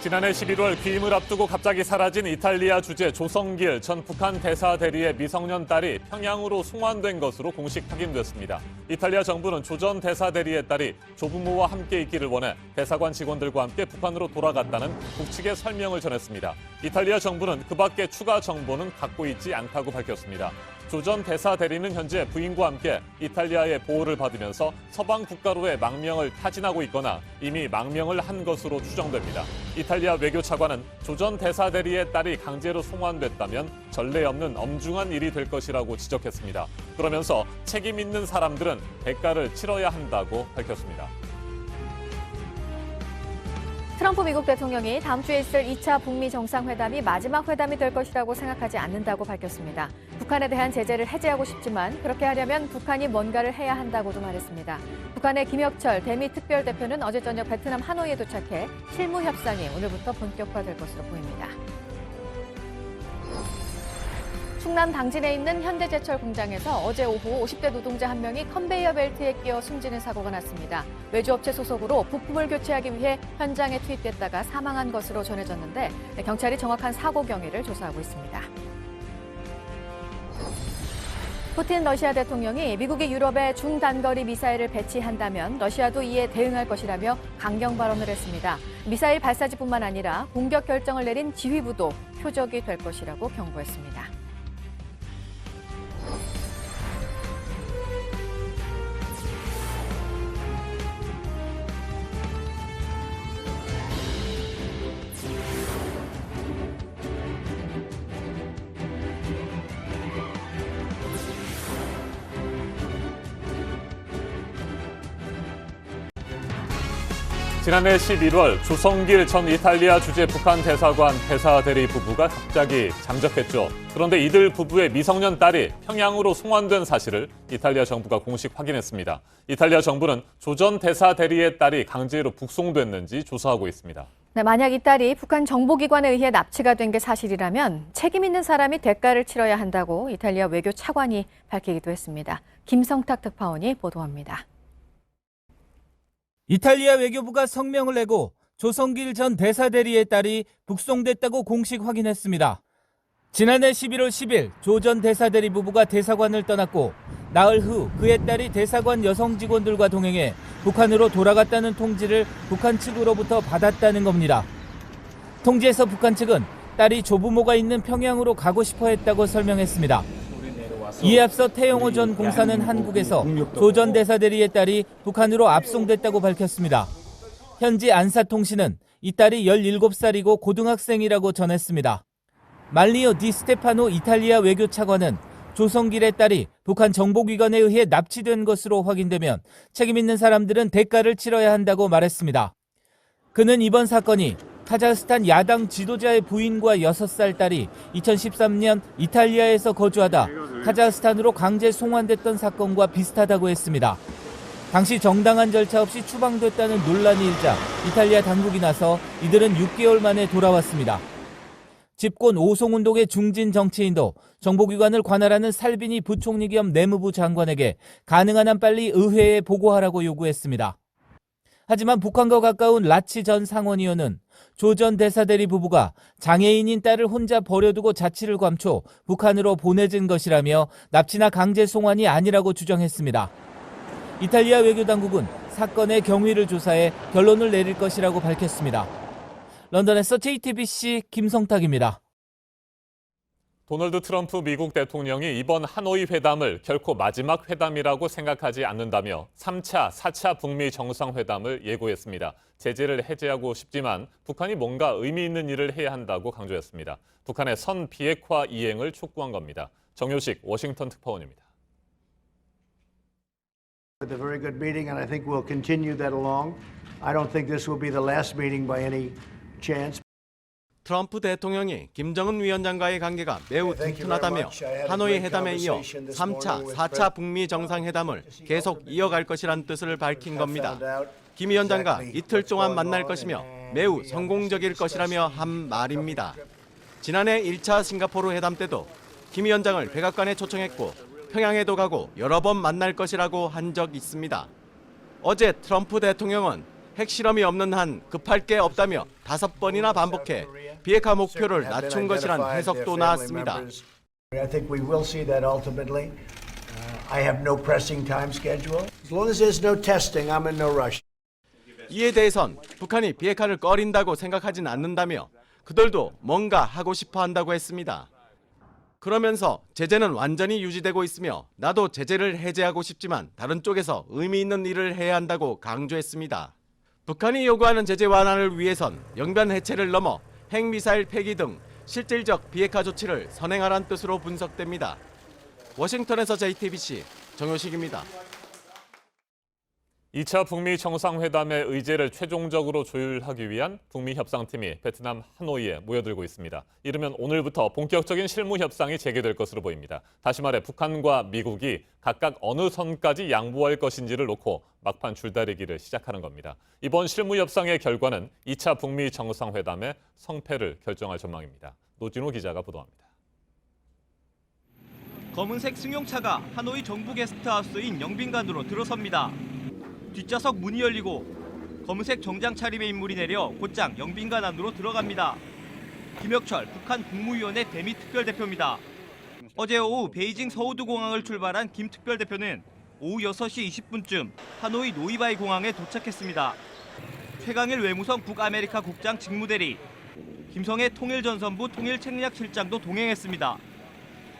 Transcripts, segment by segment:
지난해 11월 귀임을 앞두고 갑자기 사라진 이탈리아 주재 조성길 전 북한 대사 대리의 미성년 딸이 평양으로 송환된 것으로 공식 확인됐습니다. 이탈리아 정부는 조 전 대사 대리의 딸이 조부모와 함께 있기를 원해 대사관 직원들과 함께 북한으로 돌아갔다는 북측의 설명을 전했습니다. 이탈리아 정부는 그 밖에 추가 정보는 갖고 있지 않다고 밝혔습니다. 조 전 대사 대리는 현재 부인과 함께 이탈리아의 보호를 받으면서 서방 국가로의 망명을 타진하고 있거나 이미 망명을 한 것으로 추정됩니다. 이탈리아 외교차관은 조 전 대사 대리의 딸이 강제로 송환됐다면 전례 없는 엄중한 일이 될 것이라고 지적했습니다. 그러면서 책임 있는 사람들은 대가를 치러야 한다고 밝혔습니다. 트럼프 미국 대통령이 다음 주에 있을 2차 북미 정상회담이 마지막 회담이 될 것이라고 생각하지 않는다고 밝혔습니다. 북한에 대한 제재를 해제하고 싶지만 그렇게 하려면 북한이 뭔가를 해야 한다고도 말했습니다. 북한의 김혁철 대미 특별대표는 어제 저녁 베트남 하노이에 도착해 실무 협상이 오늘부터 본격화될 것으로 보입니다. 충남 당진에 있는 현대제철 공장에서 어제 오후 50대 노동자 한 명이 컨베이어 벨트에 끼어 숨지는 사고가 났습니다. 외주업체 소속으로 부품을 교체하기 위해 현장에 투입됐다가 사망한 것으로 전해졌는데 경찰이 정확한 사고 경위를 조사하고 있습니다. 푸틴 러시아 대통령이 미국이 유럽에 중단거리 미사일을 배치한다면 러시아도 이에 대응할 것이라며 강경 발언을 했습니다. 미사일 발사지뿐만 아니라 공격 결정을 내린 지휘부도 표적이 될 것이라고 경고했습니다. 지난해 11월 조성길 전 이탈리아 주재 북한 대사관 대사 대리 부부가 갑자기 잠적했죠. 그런데 이들 부부의 미성년 딸이 평양으로 송환된 사실을 이탈리아 정부가 공식 확인했습니다. 이탈리아 정부는 조 전 대사 대리의 딸이 강제로 북송됐는지 조사하고 있습니다. 네, 만약 이 딸이 북한 정보기관에 의해 납치가 된 게 사실이라면 책임 있는 사람이 대가를 치러야 한다고 이탈리아 외교 차관이 밝히기도 했습니다. 김성탁 특파원이 보도합니다. 이탈리아 외교부가 성명을 내고 조성길 전 대사 대리의 딸이 북송됐다고 공식 확인했습니다. 지난해 11월 10일 조 전 대사 대리 부부가 대사관을 떠났고 나흘 후 그의 딸이 대사관 여성 직원들과 동행해 북한으로 돌아갔다는 통지를 북한 측으로부터 받았다는 겁니다. 통지에서 북한 측은 딸이 조부모가 있는 평양으로 가고 싶어 했다고 설명했습니다. 이에 앞서 태영호 전 공사는 한국에서 조 전 대사 대리의 딸이 북한으로 압송됐다고 밝혔습니다. 현지 안사통신은 이 딸이 17살이고 고등학생이라고 전했습니다. 말리오 디 스테파노 이탈리아 외교차관은 조성길의 딸이 북한 정보기관에 의해 납치된 것으로 확인되면 책임 있는 사람들은 대가를 치러야 한다고 말했습니다. 그는 이번 사건이 카자흐스탄 야당 지도자의 부인과 6살 딸이 2013년 이탈리아에서 거주하다 카자흐스탄으로 강제 송환됐던 사건과 비슷하다고 했습니다. 당시 정당한 절차 없이 추방됐다는 논란이 일자 이탈리아 당국이 나서 이들은 6개월 만에 돌아왔습니다. 집권 오송운동의 중진 정치인도 정보기관을 관할하는 살비니 부총리 겸 내무부 장관에게 가능한 한 빨리 의회에 보고하라고 요구했습니다. 하지만 북한과 가까운 라치 전 상원의원은 조 전 대사 대리 부부가 장애인인 딸을 혼자 버려두고 자취를 감춰 북한으로 보내진 것이라며 납치나 강제 송환이 아니라고 주장했습니다. 이탈리아 외교당국은 사건의 경위를 조사해 결론을 내릴 것이라고 밝혔습니다. 런던에서 JTBC 김성탁입니다. 도널드 트럼프 미국 대통령이 이번 하노이 회담을 결코 마지막 회담이라고 생각하지 않는다며 3차, 4차 북미 정상회담을 예고했습니다. 제재를 해제하고 싶지만 북한이 뭔가 의미 있는 일을 해야 한다고 강조했습니다. 북한의 선 비핵화 이행을 촉구한 겁니다. 정효식 워싱턴 특파원입니다. With a very good meeting, and I think we'll continue that along. I don't think this will be the last meeting by any chance. 트럼프 대통령이 김정은 위원장과의 관계가 매우 튼튼하다며 하노이 회담에 이어 3차, 4차 북미 정상회담을 계속 이어갈 것이란 뜻을 밝힌 겁니다. 김 위원장과 이틀 동안 만날 것이며 매우 성공적일 것이라며 한 말입니다. 지난해 1차 싱가포르 회담 때도 김 위원장을 백악관에 초청했고 평양에도 가고 여러 번 만날 것이라고 한 적 있습니다. 어제 트럼프 대통령은 핵실험이 없는 한 급할 게 없다며 5번이나 반복해 비핵화 목표를 낮춘 것이란 해석도 나왔습니다. I think we will see that ultimately. I have no pressing time schedule. As long as there's no testing, I'm in no rush. 이에 대해선 북한이 비핵화를 꺼린다고 생각하진 않는다며 그들도 뭔가 하고 싶어 한다고 했습니다. 그러면서 제재는 완전히 유지되고 있으며 나도 제재를 해제하고 싶지만 다른 쪽에서 의미 있는 일을 해야 한다고 강조했습니다. 북한이 요구하는 제재 완화를 위해선 영변 해체를 넘어 핵미사일 폐기 등 실질적 비핵화 조치를 선행하라는 뜻으로 분석됩니다. 워싱턴에서 JTBC 정효식입니다. 2차 북미 정상회담의 의제를 최종적으로 조율하기 위한 북미 협상팀이 베트남 하노이에 모여들고 있습니다. 이르면 오늘부터 본격적인 실무 협상이 재개될 것으로 보입니다. 다시 말해 북한과 미국이 각각 어느 선까지 양보할 것인지를 놓고 막판 줄다리기를 시작하는 겁니다. 이번 실무 협상의 결과는 2차 북미 정상회담의 성패를 결정할 전망입니다. 노진호 기자가 보도합니다. 검은색 승용차가 하노이 정부 게스트하우스인 영빈관으로 들어섭니다. 뒷좌석 문이 열리고 검은색 정장 차림의 인물이 내려 곧장 영빈관 안으로 들어갑니다. 김혁철 북한 국무위원회 대미 특별대표입니다. 어제 오후 베이징 서우두 공항을 출발한 김 특별대표는 오후 6시 20분쯤 하노이 노이바이 공항에 도착했습니다. 최강일 외무성 북아메리카 국장 직무대리, 김성애 통일전선부 통일책략실장도 동행했습니다.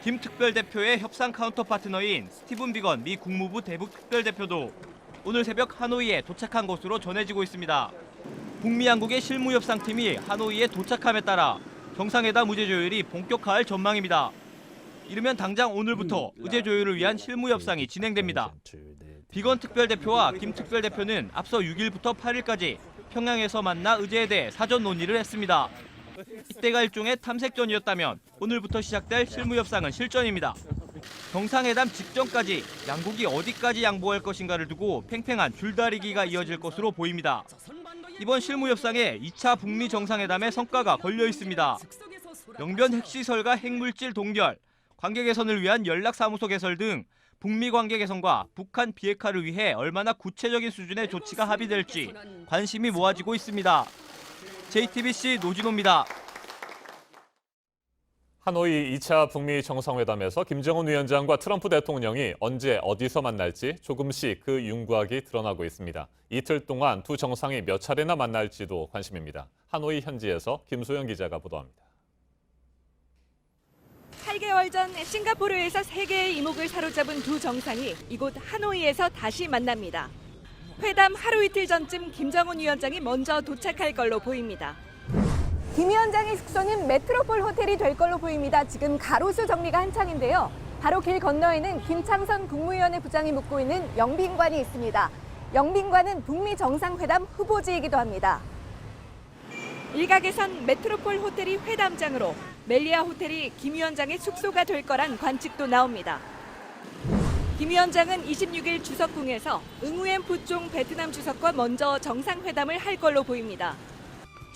김 특별대표의 협상 카운터 파트너인 스티븐 비건 미 국무부 대북 특별대표도 오늘 새벽 하노이에 도착한 것으로 전해지고 있습니다. 북미 양국의 실무협상팀이 하노이에 도착함에 따라 정상회담 의제 조율이 본격화할 전망입니다. 이르면 당장 오늘부터 의제 조율을 위한 실무협상이 진행됩니다. 비건 특별대표와 김 특별대표는 앞서 6일부터 8일까지 평양에서 만나 의제에 대해 사전 논의를 했습니다. 이때가 일종의 탐색전이었다면 오늘부터 시작될 실무협상은 실전입니다. 정상회담 직전까지 양국이 어디까지 양보할 것인가를 두고 팽팽한 줄다리기가 이어질 것으로 보입니다. 이번 실무협상에 2차 북미 정상회담의 성과가 걸려 있습니다. 영변 핵시설과 핵물질 동결, 관계 개선을 위한 연락사무소 개설 등 북미 관계 개선과 북한 비핵화를 위해 얼마나 구체적인 수준의 조치가 합의될지 관심이 모아지고 있습니다. JTBC 노진호입니다. 하노이 2차 북미 정상회담에서 김정은 위원장과 트럼프 대통령이 언제 어디서 만날지 조금씩 그 윤곽이 드러나고 있습니다. 이틀 동안 두 정상이 몇 차례나 만날지도 관심입니다. 하노이 현지에서 김소영 기자가 보도합니다. 8개월 전 싱가포르에서 세계의 이목을 사로잡은 두 정상이 이곳 하노이에서 다시 만납니다. 회담 하루 이틀 전쯤 김정은 위원장이 먼저 도착할 걸로 보입니다. 김 위원장의 숙소는 메트로폴 호텔이 될 걸로 보입니다. 지금 가로수 정리가 한창인데요. 바로 길 건너에는 김창선 국무위원회 부장이 묵고 있는 영빈관이 있습니다. 영빈관은 북미 정상회담 후보지이기도 합니다. 일각에선 메트로폴 호텔이 회담장으로 멜리아 호텔이 김 위원장의 숙소가 될 거란 관측도 나옵니다. 김 위원장은 26일 주석궁에서 응우엔 부총 베트남 주석과 먼저 정상회담을 할 걸로 보입니다.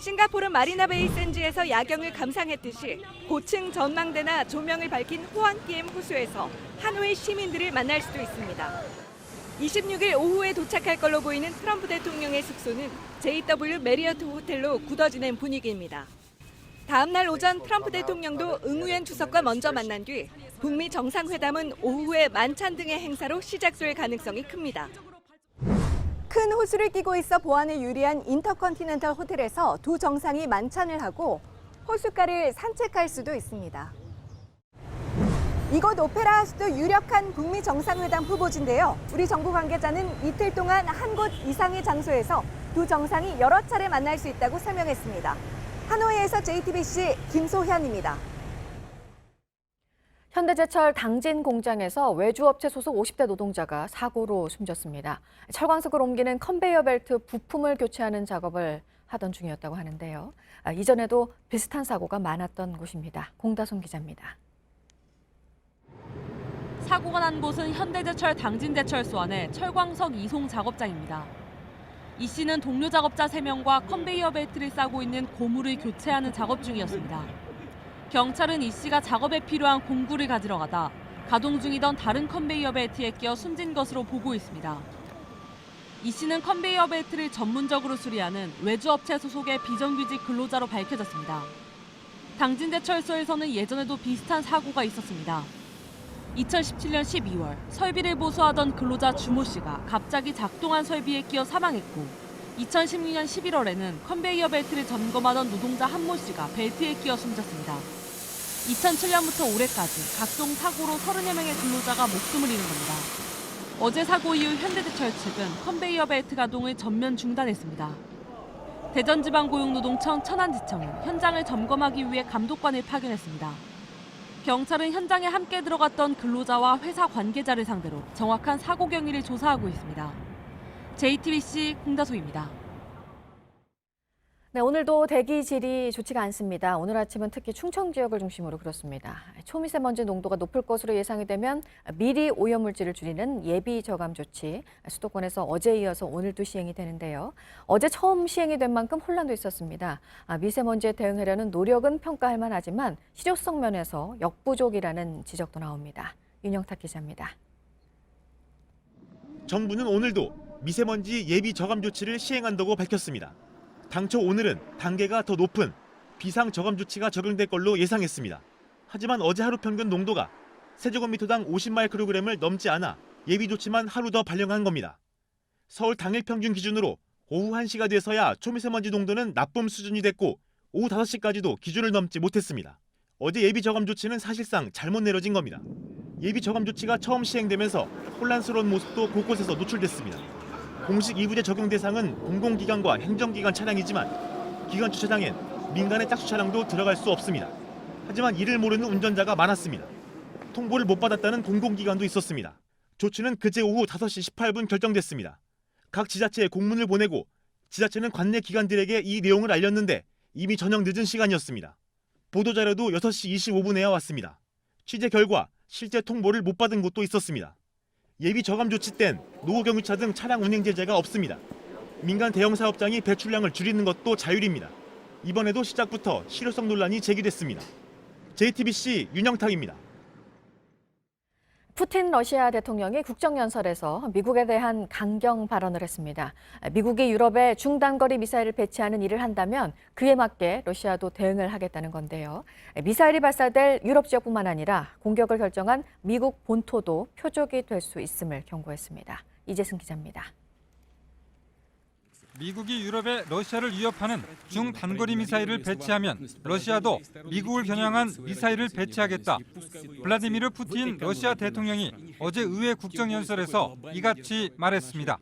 싱가포르 마리나베이 샌즈에서 야경을 감상했듯이 고층 전망대나 조명을 밝힌 호안기엠 호수에서 하노이 시민들을 만날 수도 있습니다. 26일 오후에 도착할 걸로 보이는 트럼프 대통령의 숙소는 JW 메리어트 호텔로 굳어지는 분위기입니다. 다음 날 오전 트럼프 대통령도 응우엔 주석과 먼저 만난 뒤 북미 정상회담은 오후에 만찬 등의 행사로 시작될 가능성이 큽니다. 큰 호수를 끼고 있어 보안에 유리한 인터컨티넨탈 호텔에서 두 정상이 만찬을 하고 호숫가를 산책할 수도 있습니다. 이곳 오페라 하우스도 유력한 북미 정상회담 후보지인데요. 우리 정부 관계자는 이틀 동안 한 곳 이상의 장소에서 두 정상이 여러 차례 만날 수 있다고 설명했습니다. 하노이에서 JTBC 김소현입니다. 현대제철 당진 공장에서 외주업체 소속 50대 노동자가 사고로 숨졌습니다. 철광석을 옮기는 컨베이어 벨트 부품을 교체하는 작업을 하던 중이었다고 하는데요. 이전에도 비슷한 사고가 많았던 곳입니다. 공다솜 기자입니다. 사고가 난 곳은 현대제철 당진제철소 안의 철광석 이송 작업장입니다. 이 씨는 동료 작업자 3명과 컨베이어 벨트를 싸고 있는 고무를 교체하는 작업 중이었습니다. 경찰은 이 씨가 작업에 필요한 공구를 가지러 가다 가동 중이던 다른 컨베이어 벨트에 끼어 숨진 것으로 보고 있습니다. 이 씨는 컨베이어 벨트를 전문적으로 수리하는 외주업체 소속의 비정규직 근로자로 밝혀졌습니다. 당진제철소에서는 예전에도 비슷한 사고가 있었습니다. 2017년 12월 설비를 보수하던 근로자 주모 씨가 갑자기 작동한 설비에 끼어 사망했고 2016년 11월에는 컨베이어 벨트를 점검하던 노동자 한모 씨가 벨트에 끼어 숨졌습니다. 2007년부터 올해까지 각종 사고로 30여 명의 근로자가 목숨을 잃은 겁니다. 어제 사고 이후 현대제철 측은 컨베이어 벨트 가동을 전면 중단했습니다. 대전지방고용노동청 천안지청은 현장을 점검하기 위해 감독관을 파견했습니다. 경찰은 현장에 함께 들어갔던 근로자와 회사 관계자를 상대로 정확한 사고 경위를 조사하고 있습니다. JTBC 공다소입니다. 네, 오늘도 대기질이 좋지가 않습니다. 오늘 아침은 특히 충청 지역을 중심으로 그렇습니다. 초미세먼지 농도가 높을 것으로 예상이 되면 미리 오염물질을 줄이는 예비 저감 조치, 수도권에서 어제에 이어서 오늘도 시행이 되는데요. 어제 처음 시행이 된 만큼 혼란도 있었습니다. 미세먼지에 대응하려는 노력은 평가할 만하지만 실효성 면에서 역부족이라는 지적도 나옵니다. 윤영탁 기자입니다. 정부는 오늘도 미세먼지 예비 저감 조치를 시행한다고 밝혔습니다. 당초 오늘은 단계가 더 높은 비상 저감 조치가 적용될 걸로 예상했습니다. 하지만 어제 하루 평균 농도가 세제곱미터당 50마이크로그램을 넘지 않아 예비 조치만 하루 더 발령한 겁니다. 서울 당일 평균 기준으로 오후 1시가 돼서야 초미세먼지 농도는 나쁨 수준이 됐고 오후 5시까지도 기준을 넘지 못했습니다. 어제 예비 저감 조치는 사실상 잘못 내려진 겁니다. 예비 저감 조치가 처음 시행되면서 혼란스러운 모습도 곳곳에서 노출됐습니다. 공식 2부제 적용 대상은 공공기관과 행정기관 차량이지만 기관 주차장엔 민간의 짝수 차량도 들어갈 수 없습니다. 하지만 이를 모르는 운전자가 많았습니다. 통보를 못 받았다는 공공기관도 있었습니다. 조치는 그제 오후 5시 18분 결정됐습니다. 각 지자체에 공문을 보내고 지자체는 관내 기관들에게 이 내용을 알렸는데 이미 저녁 늦은 시간이었습니다. 보도자료도 6시 25분에야 왔습니다. 취재 결과 실제 통보를 못 받은 곳도 있었습니다. 예비 저감 조치 땐 노후경유차 등 차량 운행 제재가 없습니다. 민간 대형 사업장이 배출량을 줄이는 것도 자율입니다. 이번에도 시작부터 실효성 논란이 제기됐습니다. JTBC 윤영탁입니다. 푸틴 러시아 대통령이 국정연설에서 미국에 대한 강경 발언을 했습니다. 미국이 유럽에 중단거리 미사일을 배치하는 일을 한다면 그에 맞게 러시아도 대응을 하겠다는 건데요. 미사일이 발사될 유럽 지역뿐만 아니라 공격을 결정한 미국 본토도 표적이 될 수 있음을 경고했습니다. 이재승 기자입니다. 미국이 유럽에 러시아를 위협하는 중단거리 미사일을 배치하면 러시아도 미국을 겨냥한 미사일을 배치하겠다. 블라디미르 푸틴 러시아 대통령이 어제 의회 국정연설에서 이같이 말했습니다.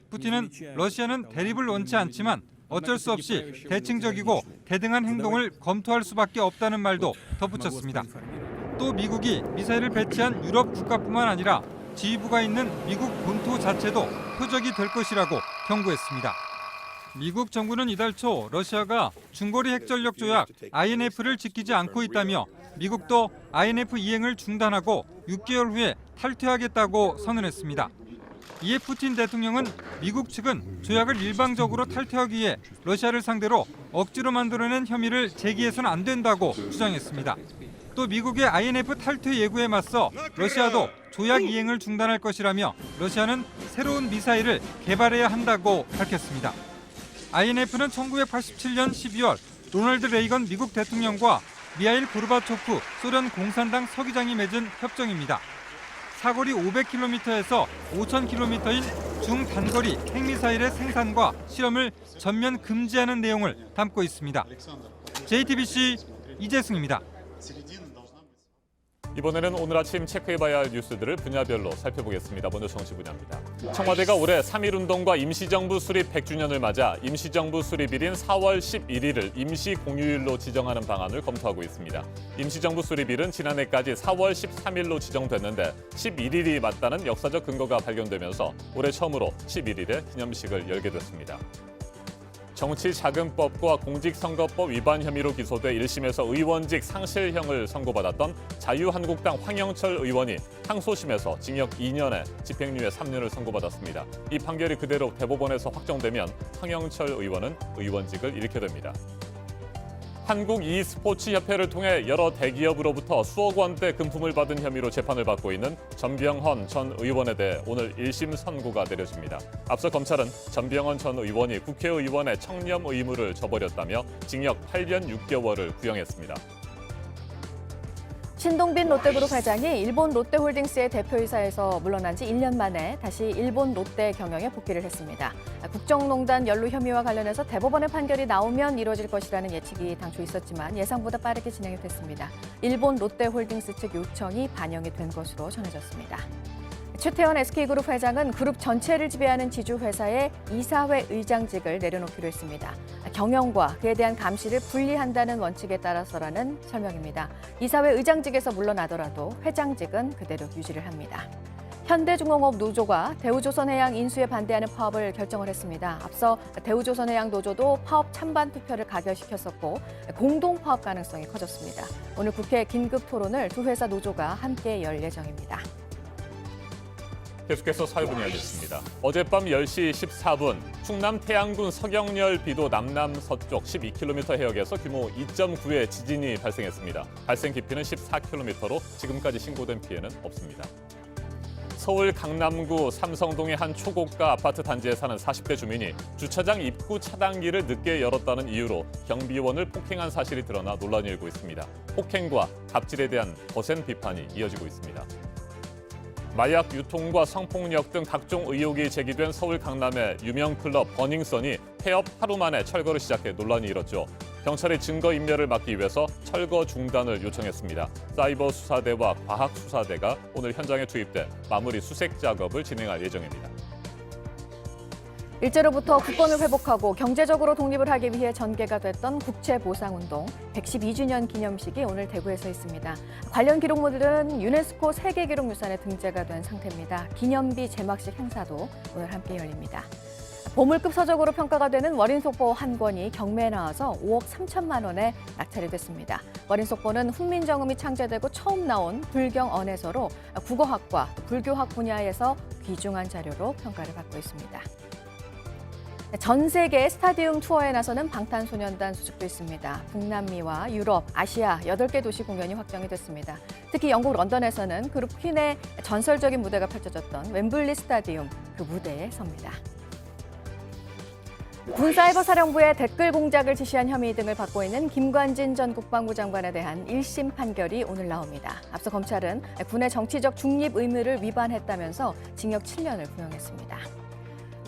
푸틴은 러시아는 대립을 원치 않지만 어쩔 수 없이 대칭적이고 대등한 행동을 검토할 수밖에 없다는 말도 덧붙였습니다. 또 미국이 미사일을 배치한 유럽 국가뿐만 아니라 지휘부가 있는 미국 본토 자체도 표적이 될 것이라고 경고했습니다. 미국 정부는 이달 초 러시아가 중거리 핵전력 조약 INF를 지키지 않고 있다며 미국도 INF 이행을 중단하고 6개월 후에 탈퇴하겠다고 선언했습니다. 이에 푸틴 대통령은 미국 측은 조약을 일방적으로 탈퇴하기 위해 러시아를 상대로 억지로 만들어낸 혐의를 제기해서는 안 된다고 주장했습니다. 또 미국의 INF 탈퇴 예고에 맞서 러시아도 조약 이행을 중단할 것이라며 러시아는 새로운 미사일을 개발해야 한다고 밝혔습니다. INF는 1987년 12월 로널드 레이건 미국 대통령과 미하일 고르바초프 소련 공산당 서기장이 맺은 협정입니다. 사거리 500km에서 5000km인 중단거리 핵미사일의 생산과 실험을 전면 금지하는 내용을 담고 있습니다. JTBC 이재승입니다. 이번에는 오늘 아침 체크해봐야 할 뉴스들을 분야별로 살펴보겠습니다. 먼저 정치 분야입니다. 청와대가 올해 3.1운동과 임시정부 수립 100주년을 맞아 임시정부 수립일인 4월 11일을 임시공휴일로 지정하는 방안을 검토하고 있습니다. 임시정부 수립일은 지난해까지 4월 13일로 지정됐는데 11일이 맞다는 역사적 근거가 발견되면서 올해 처음으로 11일에 기념식을 열게 됐습니다. 정치자금법과 공직선거법 위반 혐의로 기소돼 1심에서 의원직 상실형을 선고받았던 자유한국당 황영철 의원이 항소심에서 징역 2년에 집행유예 3년을 선고받았습니다. 이 판결이 그대로 대법원에서 확정되면 황영철 의원은 의원직을 잃게 됩니다. 한국 e스포츠협회를 통해 여러 대기업으로부터 수억 원대 금품을 받은 혐의로 재판을 받고 있는 전병헌 전 의원에 대해 오늘 1심 선고가 내려집니다. 앞서 검찰은 전병헌 전 의원이 국회의원의 청렴 의무를 저버렸다며 징역 8년 6개월을 구형했습니다. 신동빈 롯데그룹 회장이 일본 롯데홀딩스의 대표이사에서 물러난 지 1년 만에 다시 일본 롯데 경영에 복귀를 했습니다. 국정농단 연루 혐의와 관련해서 대법원의 판결이 나오면 이뤄질 것이라는 예측이 당초 있었지만 예상보다 빠르게 진행이 됐습니다. 일본 롯데홀딩스 측 요청이 반영이 된 것으로 전해졌습니다. 최태원 SK그룹 회장은 그룹 전체를 지배하는 지주회사의 이사회 의장직을 내려놓기로 했습니다. 경영과 그에 대한 감시를 분리한다는 원칙에 따라서라는 설명입니다. 이사회 의장직에서 물러나더라도 회장직은 그대로 유지를 합니다. 현대중공업 노조가 대우조선해양 인수에 반대하는 파업을 결정을 했습니다. 앞서 대우조선해양 노조도 파업 찬반 투표를 가결시켰었고 공동 파업 가능성이 커졌습니다. 오늘 국회 긴급 토론을 두 회사 노조가 함께 열 예정입니다. 계속해서 사회부 이야기했습니다. 어젯밤 10시 14분 충남 태안군 서경열 비도 남남서쪽 12km 해역에서 규모 2.9의 지진이 발생했습니다. 발생 깊이는 14km로 지금까지 신고된 피해는 없습니다. 서울 강남구 삼성동의 한 초고가 아파트 단지에 사는 40대 주민이 주차장 입구 차단기를 늦게 열었다는 이유로 경비원을 폭행한 사실이 드러나 논란이 일고 있습니다. 폭행과 갑질에 대한 거센 비판이 이어지고 있습니다. 마약 유통과 성폭력 등 각종 의혹이 제기된 서울 강남의 유명 클럽 버닝썬이 폐업 하루 만에 철거를 시작해 논란이 일었죠. 경찰이 증거인멸을 막기 위해서 철거 중단을 요청했습니다. 사이버 수사대와 과학 수사대가 오늘 현장에 투입돼 마무리 수색 작업을 진행할 예정입니다. 일제로부터 국권을 회복하고 경제적으로 독립을 하기 위해 전개가 됐던 국채보상운동 112주년 기념식이 오늘 대구에서 있습니다. 관련 기록물들은 유네스코 세계기록유산에 등재가 된 상태입니다. 기념비 제막식 행사도 오늘 함께 열립니다. 보물급 서적으로 평가가 되는 월인속보 한 권이 경매에 나와서 5억 3천만 원에 낙찰이 됐습니다. 월인속보는 훈민정음이 창제되고 처음 나온 불경 언해서로 국어학과, 불교학 분야에서 귀중한 자료로 평가를 받고 있습니다. 전 세계 스타디움 투어에 나서는 방탄소년단 소식도 있습니다. 북남미와 유럽, 아시아 8개 도시 공연이 확정이 됐습니다. 특히 영국 런던에서는 그룹 퀸의 전설적인 무대가 펼쳐졌던 웸블리 스타디움 그 무대에 섭니다. 군사이버사령부의 댓글 공작을 지시한 혐의 등을 받고 있는 김관진 전 국방부 장관에 대한 1심 판결이 오늘 나옵니다. 앞서 검찰은 군의 정치적 중립 의무를 위반했다면서 징역 7년을 구형했습니다.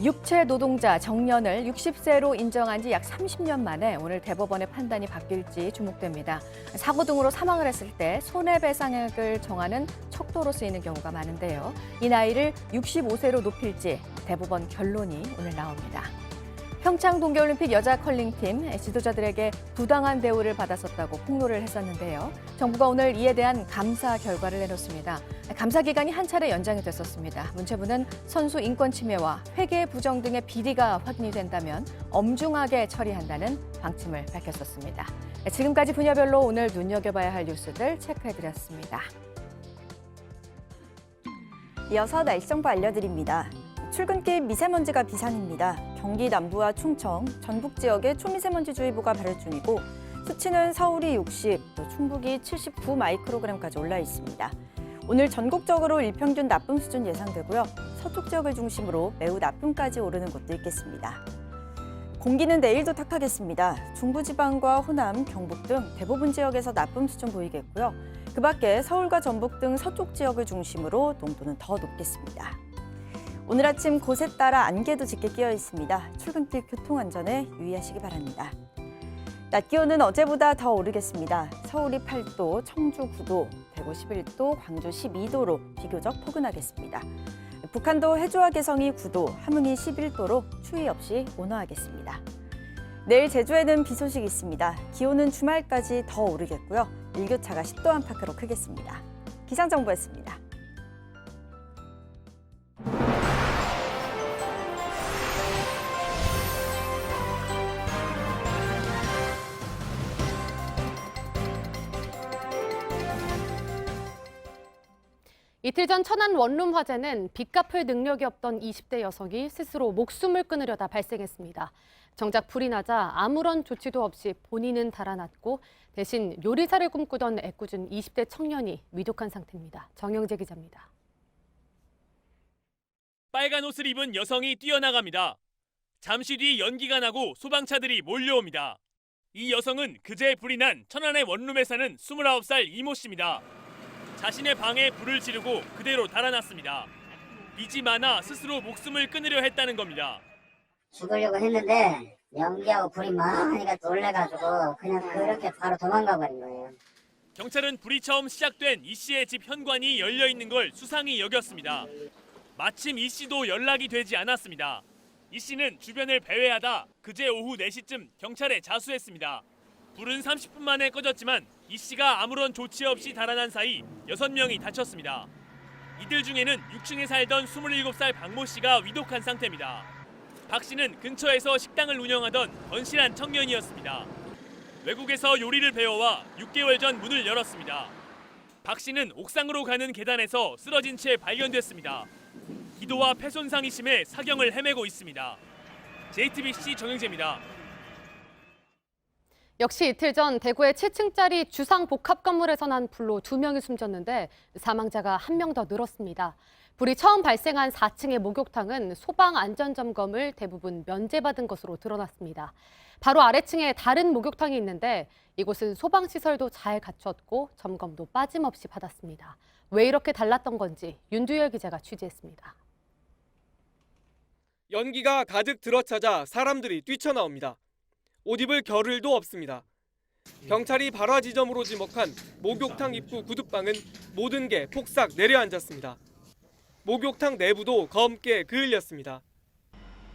육체 노동자 정년을 60세로 인정한 지 약 30년 만에 오늘 대법원의 판단이 바뀔지 주목됩니다. 사고 등으로 사망을 했을 때 손해배상액을 정하는 척도로 쓰이는 경우가 많은데요. 이 나이를 65세로 높일지 대법원 결론이 오늘 나옵니다. 평창 동계올림픽 여자 컬링팀 지도자들에게 부당한 대우를 받았었다고 폭로를 했었는데요. 정부가 오늘 이에 대한 감사 결과를 내놓습니다. 감사 기간이 한 차례 연장이 됐었습니다. 문체부는 선수 인권 침해와 회계 부정 등의 비리가 확인이 된다면 엄중하게 처리한다는 방침을 밝혔었습니다. 지금까지 분야별로 오늘 눈여겨봐야 할 뉴스들 체크해드렸습니다. 이어서 날씨 정보 알려드립니다. 출근길 미세먼지가 비상입니다. 경기 남부와 충청, 전북 지역에 초미세먼지주의보가 발효 중이고 수치는 서울이 60, 또 충북이 79 마이크로그램까지 올라 있습니다. 오늘 전국적으로 일평균 나쁨 수준 예상되고요. 서쪽 지역을 중심으로 매우 나쁨까지 오르는 곳도 있겠습니다. 공기는 내일도 탁하겠습니다. 중부지방과 호남, 경북 등 대부분 지역에서 나쁨 수준 보이겠고요. 그 밖에 서울과 전북 등 서쪽 지역을 중심으로 농도는 더 높겠습니다. 오늘 아침 곳에 따라 안개도 짙게 끼어 있습니다. 출근길 교통안전에 유의하시기 바랍니다. 낮 기온은 어제보다 더 오르겠습니다. 서울이 8도, 청주 9도, 대구 11도, 광주 12도로 비교적 포근하겠습니다. 북한도 해주와 개성이 9도, 함흥이 11도로 추위 없이 온화하겠습니다. 내일 제주에는 비 소식이 있습니다. 기온은 주말까지 더 오르겠고요. 일교차가 10도 안팎으로 크겠습니다. 기상정보였습니다. 이틀 전 천안 원룸 화재는 빚 갚을 능력이 없던 20대 여성이 스스로 목숨을 끊으려다 발생했습니다. 정작 불이 나자 아무런 조치도 없이 본인은 달아났고 대신 요리사를 꿈꾸던 애꿎은 20대 청년이 위독한 상태입니다. 정영재 기자입니다. 빨간 옷을 입은 여성이 뛰어나갑니다. 잠시 뒤 연기가 나고 소방차들이 몰려옵니다. 이 여성은 그제 불이 난 천안의 원룸에 사는 29살 이모 씨입니다. 자신의 방에 불을 지르고 그대로 달아났습니다. 빚이 많아 스스로 목숨을 끊으려 했다는 겁니다. 죽으려고 했는데 연기하고 불이 많으니까 놀래가지고 그냥 그렇게 바로 도망가 버린 거예요. 경찰은 불이 처음 시작된 이 씨의 집 현관이 열려 있는 걸 수상히 여겼습니다. 마침 이 씨도 연락이 되지 않았습니다. 이 씨는 주변을 배회하다 그제 오후 4시쯤 경찰에 자수했습니다. 불은 30분 만에 꺼졌지만 이 씨가 아무런 조치 없이 달아난 사이 6명이 다쳤습니다. 이들 중에는 6층에 살던 27살 박모 씨가 위독한 상태입니다. 박 씨는 근처에서 식당을 운영하던 건실한 청년이었습니다. 외국에서 요리를 배워와 6개월 전 문을 열었습니다. 박 씨는 옥상으로 가는 계단에서 쓰러진 채 발견됐습니다. 기도와 폐 손상이 심해 사경을 헤매고 있습니다. JTBC 정영재입니다. 역시 이틀 전 대구의 7층짜리 주상복합 건물에서 난 불로 2명이 숨졌는데 사망자가 1명 더 늘었습니다. 불이 처음 발생한 4층의 목욕탕은 소방 안전점검을 대부분 면제받은 것으로 드러났습니다. 바로 아래층에 다른 목욕탕이 있는데 이곳은 소방시설도 잘 갖췄고 점검도 빠짐없이 받았습니다. 왜 이렇게 달랐던 건지 윤두열 기자가 취재했습니다. 연기가 가득 들어차자 사람들이 뛰쳐나옵니다. 옷 입을 겨를도 없습니다. 경찰이 발화 지점으로 지목한 목욕탕 입구 구둣방은 모든 게 폭삭 내려앉았습니다. 목욕탕 내부도 검게 그을렸습니다.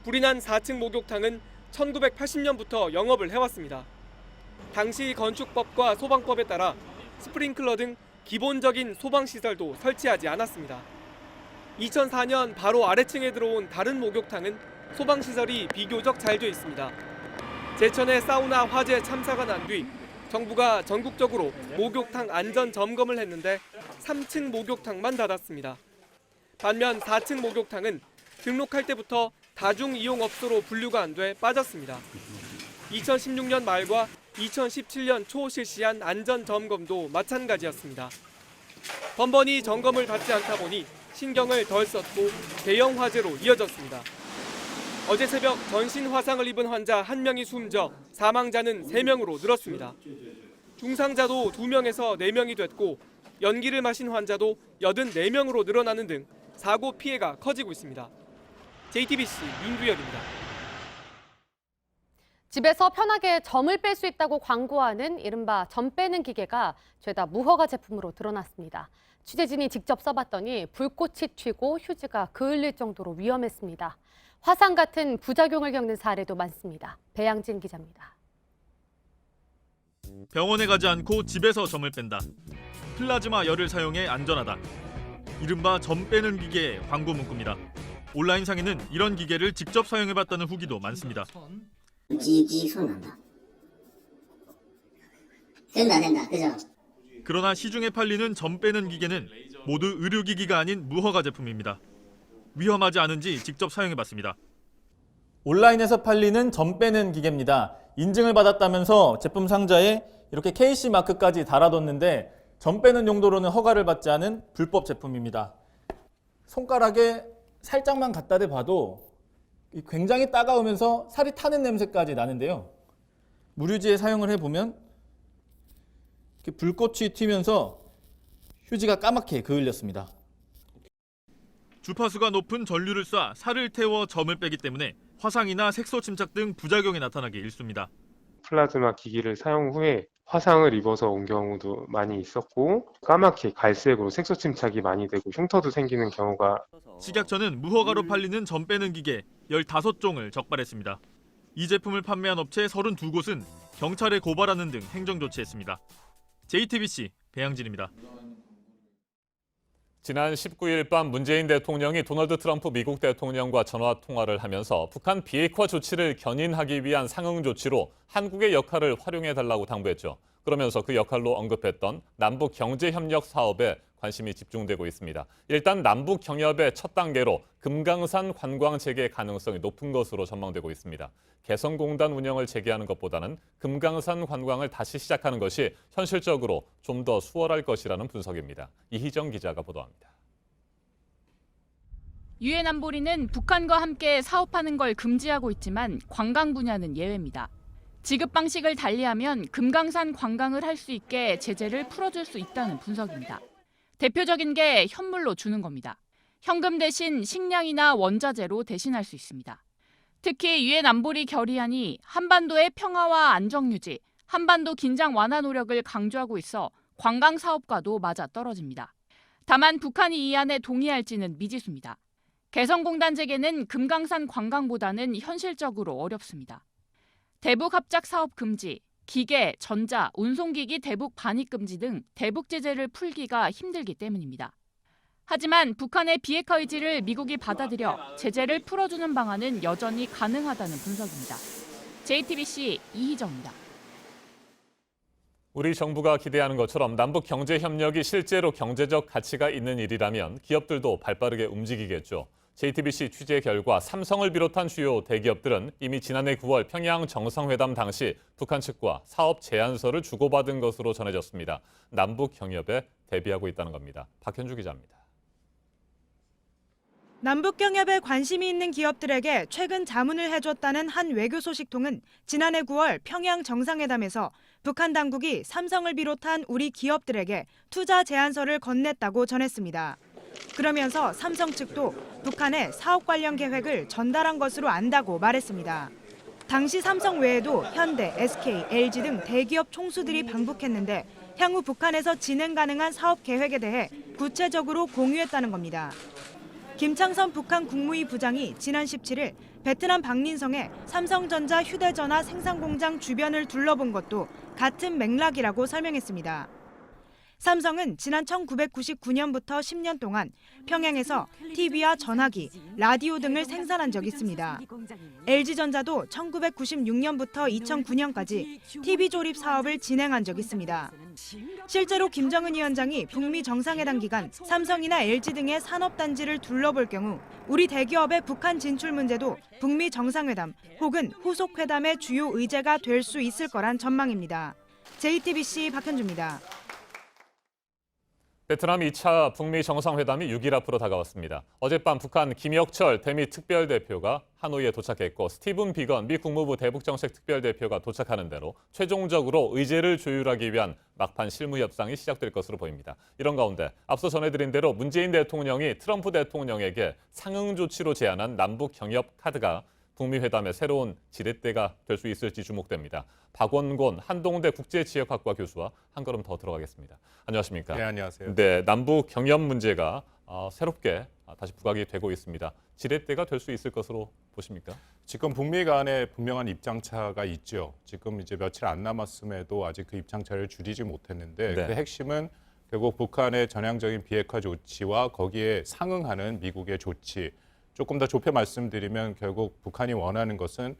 불이 난 4층 목욕탕은 1980년부터 영업을 해왔습니다. 당시 건축법과 소방법에 따라 스프링클러 등 기본적인 소방시설도 설치하지 않았습니다. 2004년 바로 아래층에 들어온 다른 목욕탕은 소방시설이 비교적 잘 돼 있습니다. 제천의 사우나 화재 참사가 난 뒤 정부가 전국적으로 목욕탕 안전 점검을 했는데 3층 목욕탕만 닫았습니다. 반면 4층 목욕탕은 등록할 때부터 다중이용업소로 분류가 안 돼 빠졌습니다. 2016년 말과 2017년 초 실시한 안전 점검도 마찬가지였습니다. 번번이 점검을 받지 않다 보니 신경을 덜 썼고 대형 화재로 이어졌습니다. 어제 새벽 전신 화상을 입은 환자 1명이 숨져 사망자는 3명으로 늘었습니다. 중상자도 2명에서 4명이 됐고 연기를 마신 환자도 84명으로 늘어나는 등 사고 피해가 커지고 있습니다. JTBC 윤두열입니다. 집에서 편하게 점을 뺄 수 있다고 광고하는 이른바 점 빼는 기계가 죄다 무허가 제품으로 드러났습니다. 취재진이 직접 써봤더니 불꽃이 튀고 휴지가 그을릴 정도로 위험했습니다. 화상 같은 부작용을 겪는 사례도 많습니다. 배양진 기자입니다. 병원에 가지 않고 집에서 점을 뺀다. 플라즈마 열을 사용해 안전하다. 이른바 점 빼는 기계의 광고 문구입니다. 온라인상에는 이런 기계를 직접 사용해봤다는 후기도 많습니다. 손 난다. 된다. 그죠? 그러나 시중에 팔리는 점 빼는 기계는 모두 의료기기가 아닌 무허가 제품입니다. 위험하지 않은지 직접 사용해봤습니다. 온라인에서 팔리는 점 빼는 기계입니다. 인증을 받았다면서 제품 상자에 이렇게 KC 마크까지 달아뒀는데 점 빼는 용도로는 허가를 받지 않은 불법 제품입니다. 손가락에 살짝만 갖다 대봐도 굉장히 따가우면서 살이 타는 냄새까지 나는데요. 무류지에 사용을 해보면 이렇게 불꽃이 튀면서 휴지가 까맣게 그을렸습니다. 주파수가 높은 전류를 쏴 살을 태워 점을 빼기 때문에 화상이나 색소 침착 등 부작용이 나타나기 일쑤입니다. 플라즈마 기기를 사용 후에 화상을 입어서 온 경우도 많이 있었고 까맣게 갈색으로 색소 침착이 많이 되고 흉터도 생기는 경우가. 식약처는 무허가로 팔리는 점 빼는 기계 15종을 적발했습니다. 이 제품을 판매한 업체 32곳은 경찰에 고발하는 등 행정 조치했습니다. JTBC 배양진입니다. 지난 19일 밤 문재인 대통령이 도널드 트럼프 미국 대통령과 전화 통화를 하면서 북한 비핵화 조치를 견인하기 위한 상응 조치로 한국의 역할을 활용해달라고 당부했죠. 그러면서 그 역할로 언급했던 남북 경제협력 사업에 관심이 집중되고 있습니다. 일단 남북 경협의 첫 단계로 금강산 관광 재개 가능성이 높은 것으로 전망되고 있습니다. 개성공단 운영을 재개하는 것보다는 금강산 관광을 다시 시작하는 것이 현실적으로 좀 더 수월할 것이라는 분석입니다. 이희정 기자가 보도합니다. 유엔 안보리는 북한과 함께 사업하는 걸 금지하고 있지만 관광 분야는 예외입니다. 지급 방식을 달리하면 금강산 관광을 할 수 있게 제재를 풀어줄 수 있다는 분석입니다. 대표적인 게 현물로 주는 겁니다. 현금 대신 식량이나 원자재로 대신할 수 있습니다. 특히 유엔 안보리 결의안이 한반도의 평화와 안정 유지, 한반도 긴장 완화 노력을 강조하고 있어 관광 사업과도 맞아떨어집니다. 다만 북한이 이 안에 동의할지는 미지수입니다. 개성공단 재개는 금강산 관광보다는 현실적으로 어렵습니다. 대북 합작 사업 금지, 기계, 전자, 운송기기 대북 반입 금지 등 대북 제재를 풀기가 힘들기 때문입니다. 하지만 북한의 비핵화 의지를 미국이 받아들여 제재를 풀어주는 방안은 여전히 가능하다는 분석입니다. JTBC 이희정입니다. 우리 정부가 기대하는 것처럼 남북 경제 협력이 실제로 경제적 가치가 있는 일이라면 기업들도 발빠르게 움직이겠죠. JTBC 취재 결과 삼성을 비롯한 주요 대기업들은 이미 지난해 9월 평양 정상회담 당시 북한 측과 사업 제안서를 주고받은 것으로 전해졌습니다. 남북 경협에 대비하고 있다는 겁니다. 박현주 기자입니다. 남북 경협에 관심이 있는 기업들에게 최근 자문을 해줬다는 한 외교 소식통은 지난해 9월 평양 정상회담에서 북한 당국이 삼성을 비롯한 우리 기업들에게 투자 제안서를 건넸다고 전했습니다. 그러면서 삼성 측도 북한에 사업 관련 계획을 전달한 것으로 안다고 말했습니다. 당시 삼성 외에도 현대, SK, LG 등 대기업 총수들이 방북했는데 향후 북한에서 진행 가능한 사업 계획에 대해 구체적으로 공유했다는 겁니다. 김창선 북한 국무위 부장이 지난 17일 베트남 박린성의 삼성전자 휴대전화 생산공장 주변을 둘러본 것도 같은 맥락이라고 설명했습니다. 삼성은 지난 1999년부터 10년 동안 평양에서 TV와 전화기, 라디오 등을 생산한 적이 있습니다. LG전자도 1996년부터 2009년까지 TV 조립 사업을 진행한 적이 있습니다. 실제로 김정은 위원장이 북미 정상회담 기간 삼성이나 LG 등의 산업단지를 둘러볼 경우 우리 대기업의 북한 진출 문제도 북미 정상회담 혹은 후속회담의 주요 의제가 될 수 있을 거란 전망입니다. JTBC 박현주입니다. 베트남 2차 북미 정상회담이 6일 앞으로 다가왔습니다. 어젯밤 북한 김혁철 대미 특별대표가 하노이에 도착했고 스티븐 비건 미 국무부 대북정책 특별대표가 도착하는 대로 최종적으로 의제를 조율하기 위한 막판 실무 협상이 시작될 것으로 보입니다. 이런 가운데 앞서 전해드린 대로 문재인 대통령이 트럼프 대통령에게 상응 조치로 제안한 남북 경협 카드가 북미 회담의 새로운 지렛대가 될 수 있을지 주목됩니다. 박원곤 한동대 국제지역학과 교수와 한 걸음 더 들어가겠습니다. 안녕하십니까? 네, 안녕하세요. 네, 남북 경협 문제가 새롭게 다시 부각이 되고 있습니다. 지렛대가 될 수 있을 것으로 보십니까? 지금 북미 간에 분명한 입장차가 있죠. 지금 이제 며칠 안 남았음에도 아직 그 입장차를 줄이지 못했는데 네. 그 핵심은 결국 북한의 전향적인 비핵화 조치와 거기에 상응하는 미국의 조치. 조금 더 좁혀 말씀드리면 결국 북한이 원하는 것은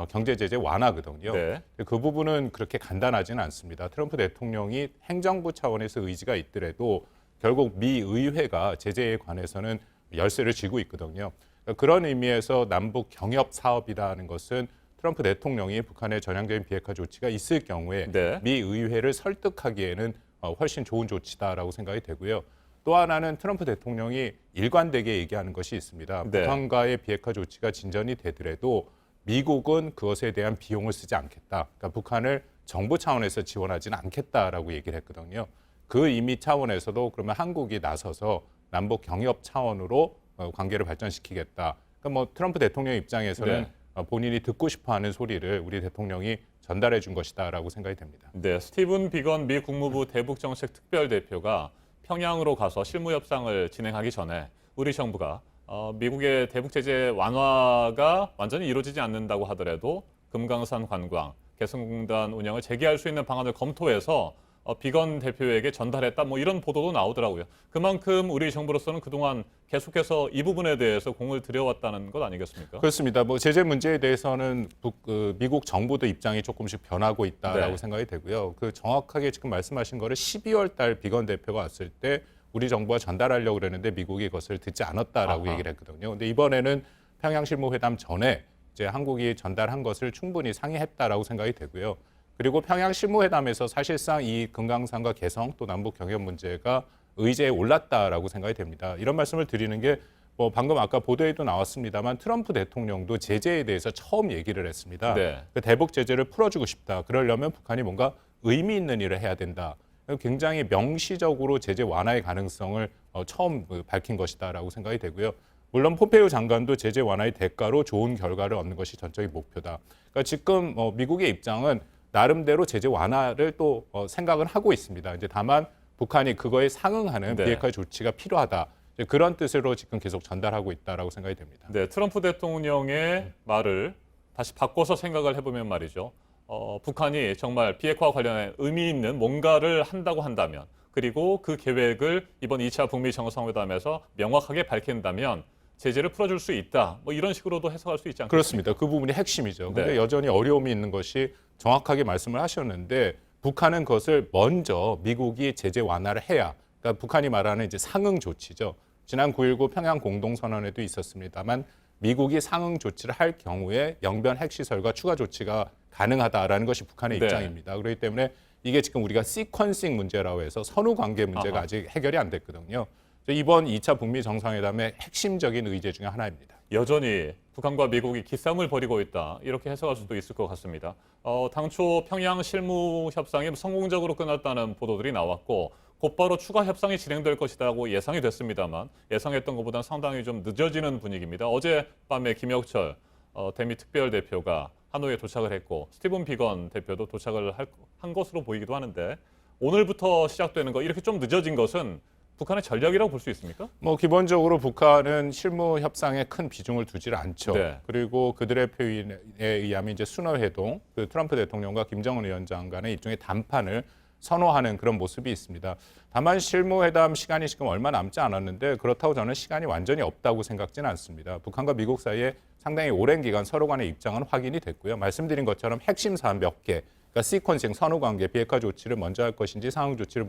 경제 제재 완화거든요. 네. 그 부분은 그렇게 간단하지는 않습니다. 트럼프 대통령이 행정부 차원에서 의지가 있더라도 결국 미 의회가 제재에 관해서는 열쇠를 쥐고 있거든요. 그런 의미에서 남북 경협 사업이라는 것은 트럼프 대통령이 북한의 전향적인 비핵화 조치가 있을 경우에 네. 미 의회를 설득하기에는 훨씬 좋은 조치다라고 생각이 되고요. 또 하나는 트럼프 대통령이 일관되게 얘기하는 것이 있습니다. 네. 북한과의 비핵화 조치가 진전이 되더라도 미국은 그것에 대한 비용을 쓰지 않겠다. 그러니까 북한을 정부 차원에서 지원하지는 않겠다라고 얘기를 했거든요. 그 이미 차원에서도 그러면 한국이 나서서 남북 경협 차원으로 관계를 발전시키겠다. 그러니까 뭐 트럼프 대통령 입장에서는 본인이 듣고 싶어하는 소리를 우리 대통령이 전달해 준 것이다라고 생각이 됩니다. 네, 스티븐 비건 미 국무부 대북정책 특별대표가 평양으로 가서 실무 협상을 진행하기 전에 우리 정부가 미국의 대북 제재 완화가 완전히 이루어지지 않는다고 하더라도 금강산 관광, 개성공단 운영을 재개할 수 있는 방안을 검토해서 비건 대표에게 전달했다. 뭐 이런 보도도 나오더라고요. 그만큼 우리 정부로서는 그동안 계속해서 이 부분에 대해서 공을 들여왔다는 것 아니겠습니까? 그렇습니다. 뭐 제재 문제에 대해서는 미국 정부도 입장이 조금씩 변하고 있다라고 네. 생각이 되고요. 그 정확하게 지금 말씀하신 거를 12월 달 비건 대표가 왔을 때 우리 정부가 전달하려고 그랬는데 미국이 그것을 듣지 않았다라고 아하. 얘기를 했거든요. 근데 이번에는 평양 실무회담 전에 이제 한국이 전달한 것을 충분히 상의했다라고 생각이 되고요. 그리고 평양 실무회담에서 사실상 이 금강산과 개성 또 남북 경협 문제가 의제에 올랐다라고 생각이 됩니다. 이런 말씀을 드리는 게 뭐 방금 아까 보도에도 나왔습니다만 트럼프 대통령도 제재에 대해서 처음 얘기를 했습니다. 네. 그 대북 제재를 풀어주고 싶다. 그러려면 북한이 뭔가 의미 있는 일을 해야 된다. 굉장히 명시적으로 제재 완화의 가능성을 처음 밝힌 것이다라고 생각이 되고요. 물론 폼페이오 장관도 제재 완화의 대가로 좋은 결과를 얻는 것이 전적인 목표다. 그러니까 지금 미국의 입장은 나름대로 제재 완화를 또 생각을 하고 있습니다. 이제 다만 북한이 그거에 상응하는 네. 비핵화 조치가 필요하다. 이제 그런 뜻으로 지금 계속 전달하고 있다라고 생각이 됩니다. 네, 트럼프 대통령의 말을 다시 바꿔서 생각을 해보면 말이죠. 북한이 정말 비핵화 관련해 의미 있는 뭔가를 한다고 한다면, 그리고 그 계획을 이번 2차 북미 정상회담에서 명확하게 밝힌다면 제재를 풀어줄 수 있다. 뭐 이런 식으로도 해석할 수 있지 않겠습니까? 그렇습니다. 그 부분이 핵심이죠. 그런데 네. 여전히 어려움이 있는 것이 정확하게 말씀을 하셨는데 북한은 그것을 먼저 미국이 제재 완화를 해야, 그러니까 북한이 말하는 이제 상응 조치죠. 지난 9.19 평양 공동선언에도 있었습니다만 미국이 상응 조치를 할 경우에 영변 핵시설과 추가 조치가 가능하다라는 것이 북한의 네. 입장입니다. 그렇기 때문에 이게 지금 우리가 시퀀싱 문제라고 해서 선후 관계 문제가 아하. 아직 해결이 안 됐거든요. 이번 2차 북미 정상회담의 핵심적인 의제 중에 하나입니다. 여전히 북한과 미국이 기싸움을 벌이고 있다. 이렇게 해석할 수도 있을 것 같습니다. 당초 평양 실무 협상이 성공적으로 끝났다는 보도들이 나왔고 곧바로 추가 협상이 진행될 것이라고 예상이 됐습니다만 예상했던 것보다는 상당히 좀 늦어지는 분위기입니다. 어젯밤에 김혁철 대미 특별대표가 하노이에 도착을 했고 스티븐 비건 대표도 도착을 한 것으로 보이기도 하는데 오늘부터 시작되는 거 이렇게 좀 늦어진 것은 북한의 전략이라고 볼 수 있습니까? 뭐 기본적으로 북한은 실무 협상에 큰 비중을 두질 않죠. 네. 그리고 그들의 표현에 의하면 이제 순회회동, 그 트럼프 대통령과 김정은 위원장 간의 일종의 담판을 선호하는 그런 모습이 있습니다. 다만 실무회담 시간이 지금 얼마 남지 않았는데 그렇다고 저는 시간이 완전히 없다고 생각지는 않습니다. 북한과 미국 사이에 상당히 오랜 기간 서로 간의 입장은 확인이 됐고요. 말씀드린 것처럼 핵심 사안 몇 개, 그러니까 시퀀싱, 선후관계, 비핵화 조치를 먼저 할 것인지 상응 조치를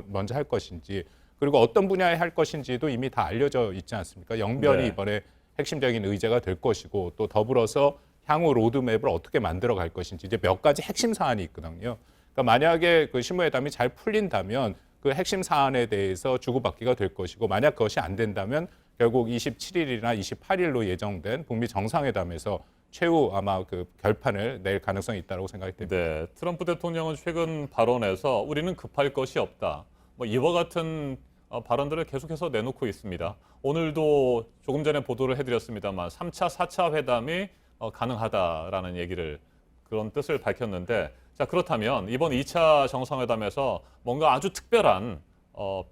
먼저 할 것인지 그리고 어떤 분야에 할 것인지도 이미 다 알려져 있지 않습니까? 영변이 네. 이번에 핵심적인 의제가 될 것이고 또 더불어서 향후 로드맵을 어떻게 만들어 갈 것인지 이제 몇 가지 핵심 사안이 있거든요. 그러니까 만약에 그 실무회담이 잘 풀린다면 그 핵심 사안에 대해서 주고받기가 될 것이고 만약 그것이 안 된다면 결국 27일이나 28일로 예정된 북미 정상회담에서 최후 아마 그 결판을 낼 가능성이 있다고 생각이 됩니다. 네, 트럼프 대통령은 최근 발언에서 우리는 급할 것이 없다. 뭐 이와 같은 발언들을 계속해서 내놓고 있습니다. 오늘도 조금 전에 보도를 해드렸습니다만 3차, 4차 회담이 가능하다라는 얘기를 그런 뜻을 밝혔는데 자 그렇다면 이번 2차 정상회담에서 뭔가 아주 특별한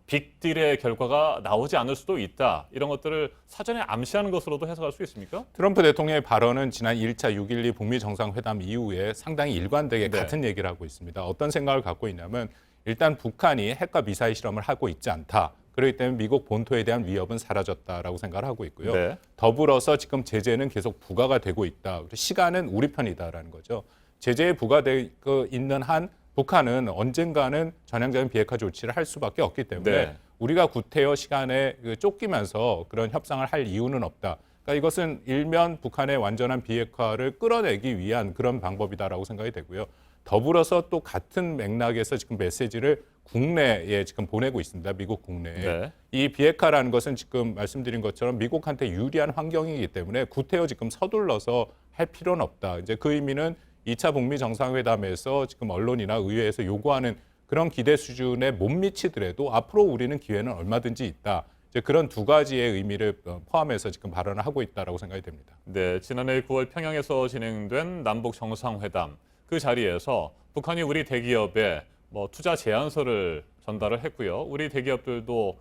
빅딜의 결과가 나오지 않을 수도 있다. 이런 것들을 사전에 암시하는 것으로도 해석할 수 있습니까? 트럼프 대통령의 발언은 지난 1차 6.12 북미 정상회담 이후에 상당히 일관되게 네. 같은 얘기를 하고 있습니다. 어떤 생각을 갖고 있냐면 일단 북한이 핵과 미사일 실험을 하고 있지 않다. 그렇기 때문에 미국 본토에 대한 위협은 사라졌다라고 생각을 하고 있고요. 네. 더불어서 지금 제재는 계속 부과가 되고 있다. 시간은 우리 편이다라는 거죠. 제재에 부과되고 있는 한 북한은 언젠가는 전향적인 비핵화 조치를 할 수밖에 없기 때문에 네. 우리가 구태여 시간에 쫓기면서 그런 협상을 할 이유는 없다. 그러니까 이것은 일면 북한의 완전한 비핵화를 끌어내기 위한 그런 방법이다라고 생각이 되고요. 더불어서 또 같은 맥락에서 지금 메시지를 국내에 지금 보내고 있습니다. 미국 국내에. 네. 이 비핵화라는 것은 지금 말씀드린 것처럼 미국한테 유리한 환경이기 때문에 구태여 지금 서둘러서 할 필요는 없다. 이제 그 의미는 2차 북미 정상회담에서 지금 언론이나 의회에서 요구하는 그런 기대 수준에 못 미치더라도 앞으로 우리는 기회는 얼마든지 있다. 이제 그런 두 가지의 의미를 포함해서 지금 발언을 하고 있다라고 생각이 됩니다. 네, 지난해 9월 평양에서 진행된 남북 정상회담 그 자리에서 북한이 우리 대기업에 투자 제안서를 전달을 했고요. 우리 대기업들도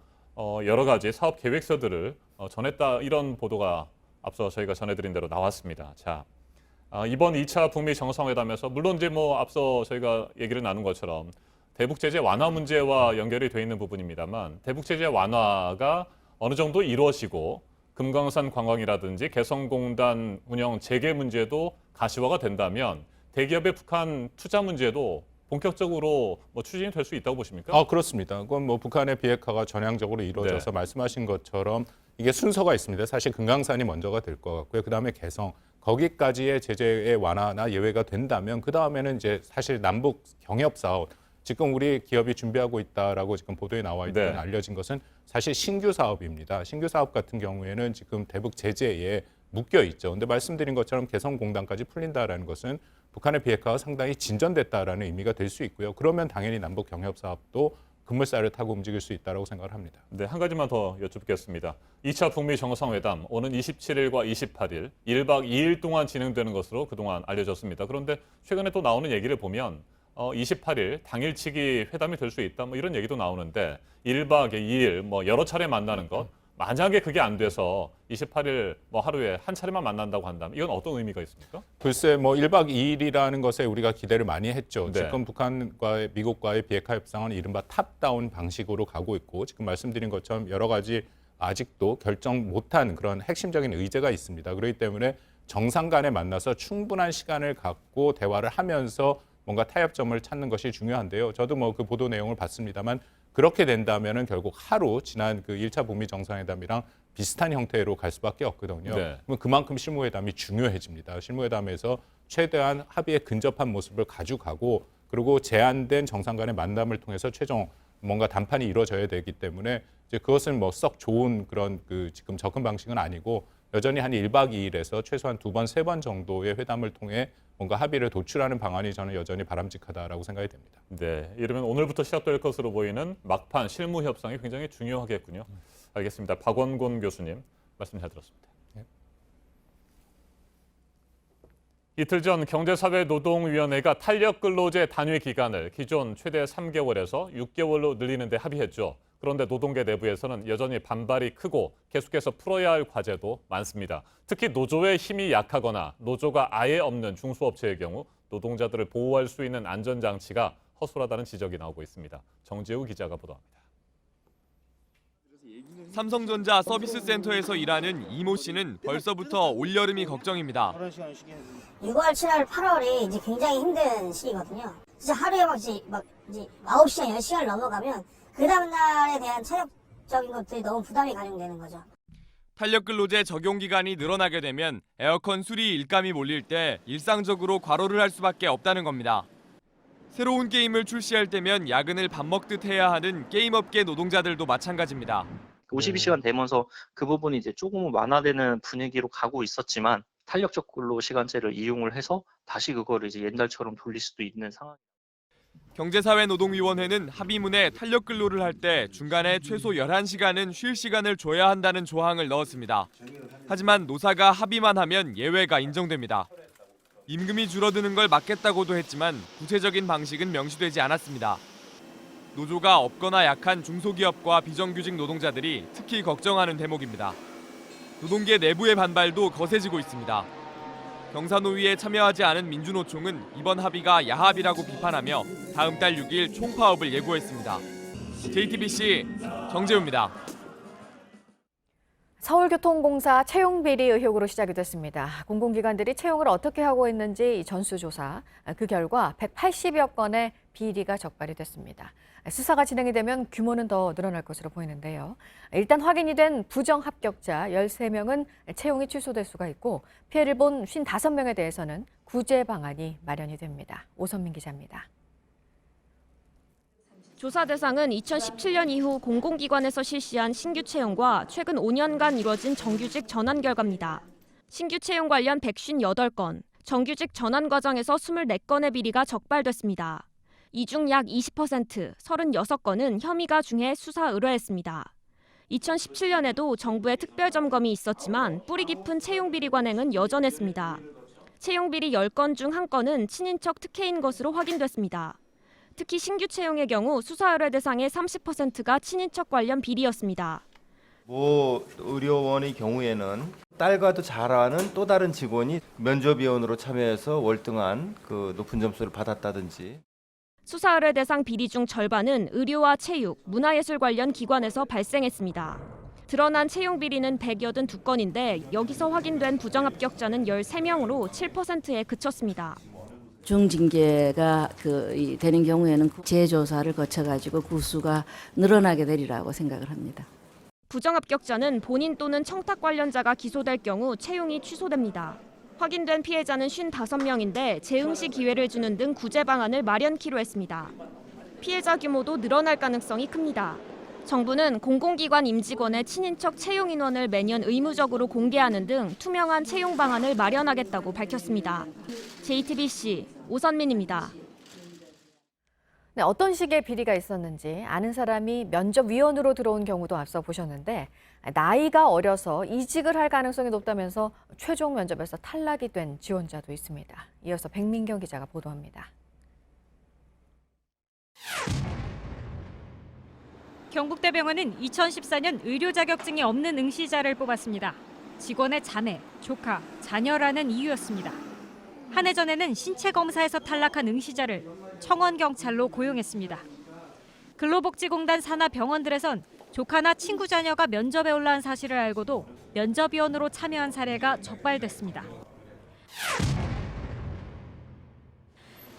여러 가지 사업 계획서들을 전했다 이런 보도가 앞서 저희가 전해드린 대로 나왔습니다. 자, 이번 2차 북미 정상회담에서 물론 이제 앞서 저희가 얘기를 나눈 것처럼 대북 제재 완화 문제와 연결이 돼 있는 부분입니다만 대북 제재 완화가 어느 정도 이루어지고 금강산 관광이라든지 개성공단 운영 재개 문제도 가시화가 된다면 대기업의 북한 투자 문제도 본격적으로 뭐 추진이 될 수 있다고 보십니까? 그렇습니다. 그건 뭐 북한의 비핵화가 전향적으로 이루어져서 말씀하신 것처럼 이게 순서가 있습니다. 사실 금강산이 먼저가 될 것 같고요. 그다음에 개성, 거기까지의 제재의 완화나 예외가 된다면 그다음에는 이제 사실 남북 경협 사업, 지금 우리 기업이 준비하고 있다라고 지금 보도에 나와 있던 알려진 것은 사실 신규 사업입니다. 신규 사업 같은 경우에는 지금 대북 제재에 묶여 있죠. 근데 말씀드린 것처럼 개성공단까지 풀린다라는 것은 북한의 비핵화가 상당히 진전됐다라는 의미가 될 수 있고요. 그러면 당연히 남북 경협 사업도 급물살을 타고 움직일 수 있다고 생각을 합니다. 네, 한 가지만 더 여쭙겠습니다. 2차 북미 정상회담 오는 27일과 28일 1박 2일 동안 진행되는 것으로 그동안 알려졌습니다. 그런데 최근에 또 나오는 얘기를 보면 28일 당일치기 회담이 될 수 있다 뭐 이런 얘기도 나오는데 1박 2일 뭐 여러 차례 만나는 것, 만약에 그게 안 돼서 28일 뭐 하루에 한 차례만 만난다고 한다면 이건 어떤 의미가 있습니까? 글쎄 뭐 1박 2일이라는 것에 우리가 기대를 많이 했죠. 지금 북한과의 미국과의 비핵화 협상은 이른바 탑다운 방식으로 가고 있고 지금 말씀드린 것처럼 여러 가지 아직도 결정 못한 그런 핵심적인 의제가 있습니다. 그렇기 때문에 정상 간에 만나서 충분한 시간을 갖고 대화를 하면서 뭔가 타협점을 찾는 것이 중요한데요. 저도 뭐 그 보도 내용을 봤습니다만 그렇게 된다면은 결국 하루 지난 그 1차 북미 정상회담이랑 비슷한 형태로 갈 수밖에 없거든요. 그럼 그만큼 실무회담이 중요해집니다. 실무회담에서 최대한 합의에 근접한 모습을 가져가고 그리고 제한된 정상 간의 만남을 통해서 최종 뭔가談判이 이루어져야 되기 때문에 이제 그것은 뭐 썩 좋은 그런 그 지금 접근 방식은 아니고 여전히 한 1박 2일에서 최소한 2번, 3번 정도의 회담을 통해 뭔가 합의를 도출하는 방안이 저는 여전히 바람직하다라고 생각이 됩니다. 네, 이러면 오늘부터 시작될 것으로 보이는 막판 실무 협상이 굉장히 중요하겠군요. 알겠습니다. 박원곤 교수님 말씀 잘 들었습니다. 이틀 전 경제사회노동위원회가 탄력근로제 단위 기간을 기존 최대 3개월에서 6개월로 늘리는 데 합의했죠. 그런데 노동계 내부에서는 여전히 반발이 크고 계속해서 풀어야 할 과제도 많습니다. 특히 노조의 힘이 약하거나 노조가 아예 없는 중소업체의 경우 노동자들을 보호할 수 있는 안전장치가 허술하다는 지적이 나오고 있습니다. 정재우 기자가 보도합니다. 삼성전자 서비스센터에서 일하는 이모 씨는 벌써부터 올여름이 걱정입니다. 6월, 7월, 8월이 이제 굉장히 힘든 시기거든요. 진짜 하루에 막 이제 9시간, 10시간을 넘어가면 그 다음날에 대한 체력적인 것들이 너무 부담이 가중되는 거죠. 탄력근로제 적용 기간이 늘어나게 되면 에어컨 수리 일감이 몰릴 때 일상적으로 과로를 할 수밖에 없다는 겁니다. 새로운 게임을 출시할 때면 야근을 밥 먹듯 해야 하는 게임업계 노동자들도 마찬가지입니다. 52시간 되면서 그 부분이 이제 조금은 완화되는 분위기로 가고 있었지만 탄력적 근로 시간제를 이용을 해서 다시 그거를 이제 옛날처럼 돌릴 수도 있는 상황. 경제사회노동위원회는 합의문에 탄력 근로를 할 때 중간에 최소 11시간은 쉴 시간을 줘야 한다는 조항을 넣었습니다. 하지만 노사가 합의만 하면 예외가 인정됩니다. 임금이 줄어드는 걸 막겠다고도 했지만 구체적인 방식은 명시되지 않았습니다. 노조가 없거나 약한 중소기업과 비정규직 노동자들이 특히 걱정하는 대목입니다. 노동계 내부의 반발도 거세지고 있습니다. 경사노위에 참여하지 않은 민주노총은 이번 합의가 야합이라고 비판하며 다음 달 6일 총파업을 예고했습니다. JTBC 정재우입니다. 서울교통공사 채용비리 의혹으로 시작이 됐습니다. 공공기관들이 채용을 어떻게 하고 있는지 전수조사, 그 결과 180여 건의 비리가 적발이 됐습니다. 수사가 진행이 되면 규모는 더 늘어날 것으로 보이는데요. 일단 확인이 된 부정합격자 13명은 채용이 취소될 수가 있고 피해를 본 55명에 대해서는 구제 방안이 마련이 됩니다. 오선민 기자입니다. 조사 대상은 2017년 이후 공공기관에서 실시한 신규 채용과 최근 5년간 이뤄진 정규직 전환 결과입니다. 신규 채용 관련 158건, 정규직 전환 과정에서 24건의 비리가 적발됐습니다. 이 중 약 20%, 36건은 혐의가 중해 수사 의뢰했습니다. 2017년에도 정부의 특별점검이 있었지만 뿌리 깊은 채용비리 관행은 여전했습니다. 채용비리 10건 중 1건은 친인척 특혜인 것으로 확인됐습니다. 특히 신규 채용의 경우 수사 의뢰 대상의 30%가 친인척 관련 비리였습니다. 모 의료원의 경우에는 딸과도 잘 아는 또 다른 직원이 면접위원으로 참여해서 월등한 그 높은 점수를 받았다든지. 수사 의뢰 대상 비리 중 절반은 의료와 체육, 문화예술 관련 기관에서 발생했습니다. 드러난 채용 비리는 182건인데 여기서 확인된 부정합격자는 13명으로 7%에 그쳤습니다. 중징계가 되는 경우에는 재조사를 거쳐가지고 구수가 늘어나게 되리라고 생각을 합니다. 부정합격자는 본인 또는 청탁 관련자가 기소될 경우 채용이 취소됩니다. 확인된 피해자는 55명인데 재응시 기회를 주는 등 구제 방안을 마련키로 했습니다. 피해자 규모도 늘어날 가능성이 큽니다. 정부는 공공기관 임직원의 친인척 채용 인원을 매년 의무적으로 공개하는 등 투명한 채용 방안을 마련하겠다고 밝혔습니다. JTBC 오선민입니다. 네, 어떤 식의 비리가 있었는지 아는 사람이 면접위원으로 들어온 경우도 앞서 보셨는데 나이가 어려서 이직을 할 가능성이 높다면서 최종 면접에서 탈락이 된 지원자도 있습니다. 이어서 백민경 기자가 보도합니다. 경북대병원은 2014년 의료 자격증이 없는 응시자를 뽑았습니다. 직원의 자매, 조카, 자녀라는 이유였습니다. 한 해 전에는 신체 검사에서 탈락한 응시자를 청원경찰로 고용했습니다. 근로복지공단 산하 병원들에선 조카나 친구 자녀가 면접에 올라온 사실을 알고도 면접위원으로 참여한 사례가 적발됐습니다.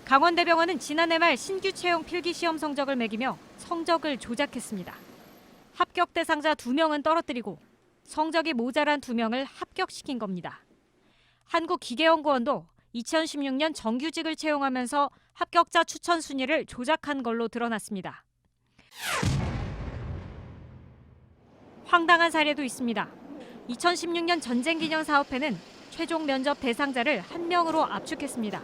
강원대병원은 지난해 말 신규 채용 필기시험 성적을 매기며 성적을 조작했습니다. 합격 대상자 2명은 떨어뜨리고 성적이 모자란 2명을 합격시킨 겁니다. 한국기계연구원도 2016년 정규직을 채용하면서 합격자 추천 순위를 조작한 걸로 드러났습니다. 황당한 사례도 있습니다. 2016년 전쟁기념사업회는 최종 면접 대상자를 1명으로 압축했습니다.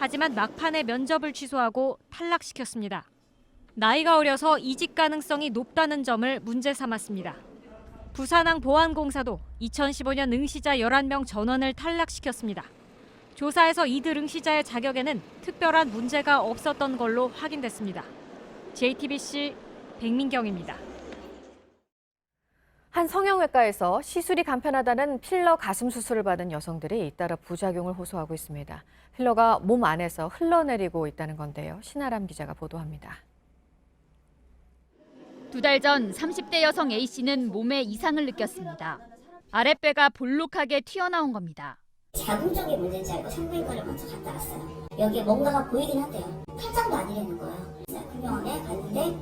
하지만 막판에 면접을 취소하고 탈락시켰습니다. 나이가 어려서 이직 가능성이 높다는 점을 문제 삼았습니다. 부산항보안공사도 2015년 응시자 11명 전원을 탈락시켰습니다. 조사에서 이들 응시자의 자격에는 특별한 문제가 없었던 걸로 확인됐습니다. JTBC 백민경입니다. 한 성형외과에서 시술이 간편하다는 필러 가슴 수술을 받은 여성들이 잇따라 부작용을 호소하고 있습니다. 필러가 몸 안에서 흘러내리고 있다는 건데요. 신아람 기자가 보도합니다. 2달 전 30대 여성 A씨는 몸에 이상을 느꼈습니다. 아랫배가 볼록하게 튀어나온 겁니다. 자궁적인 문제인지 알고 산부인과를 먼저 갔다 왔어요. 여기에 뭔가가 보이긴 한데요. 탈장도 아니라는 거예요. 그 병원에 갔는데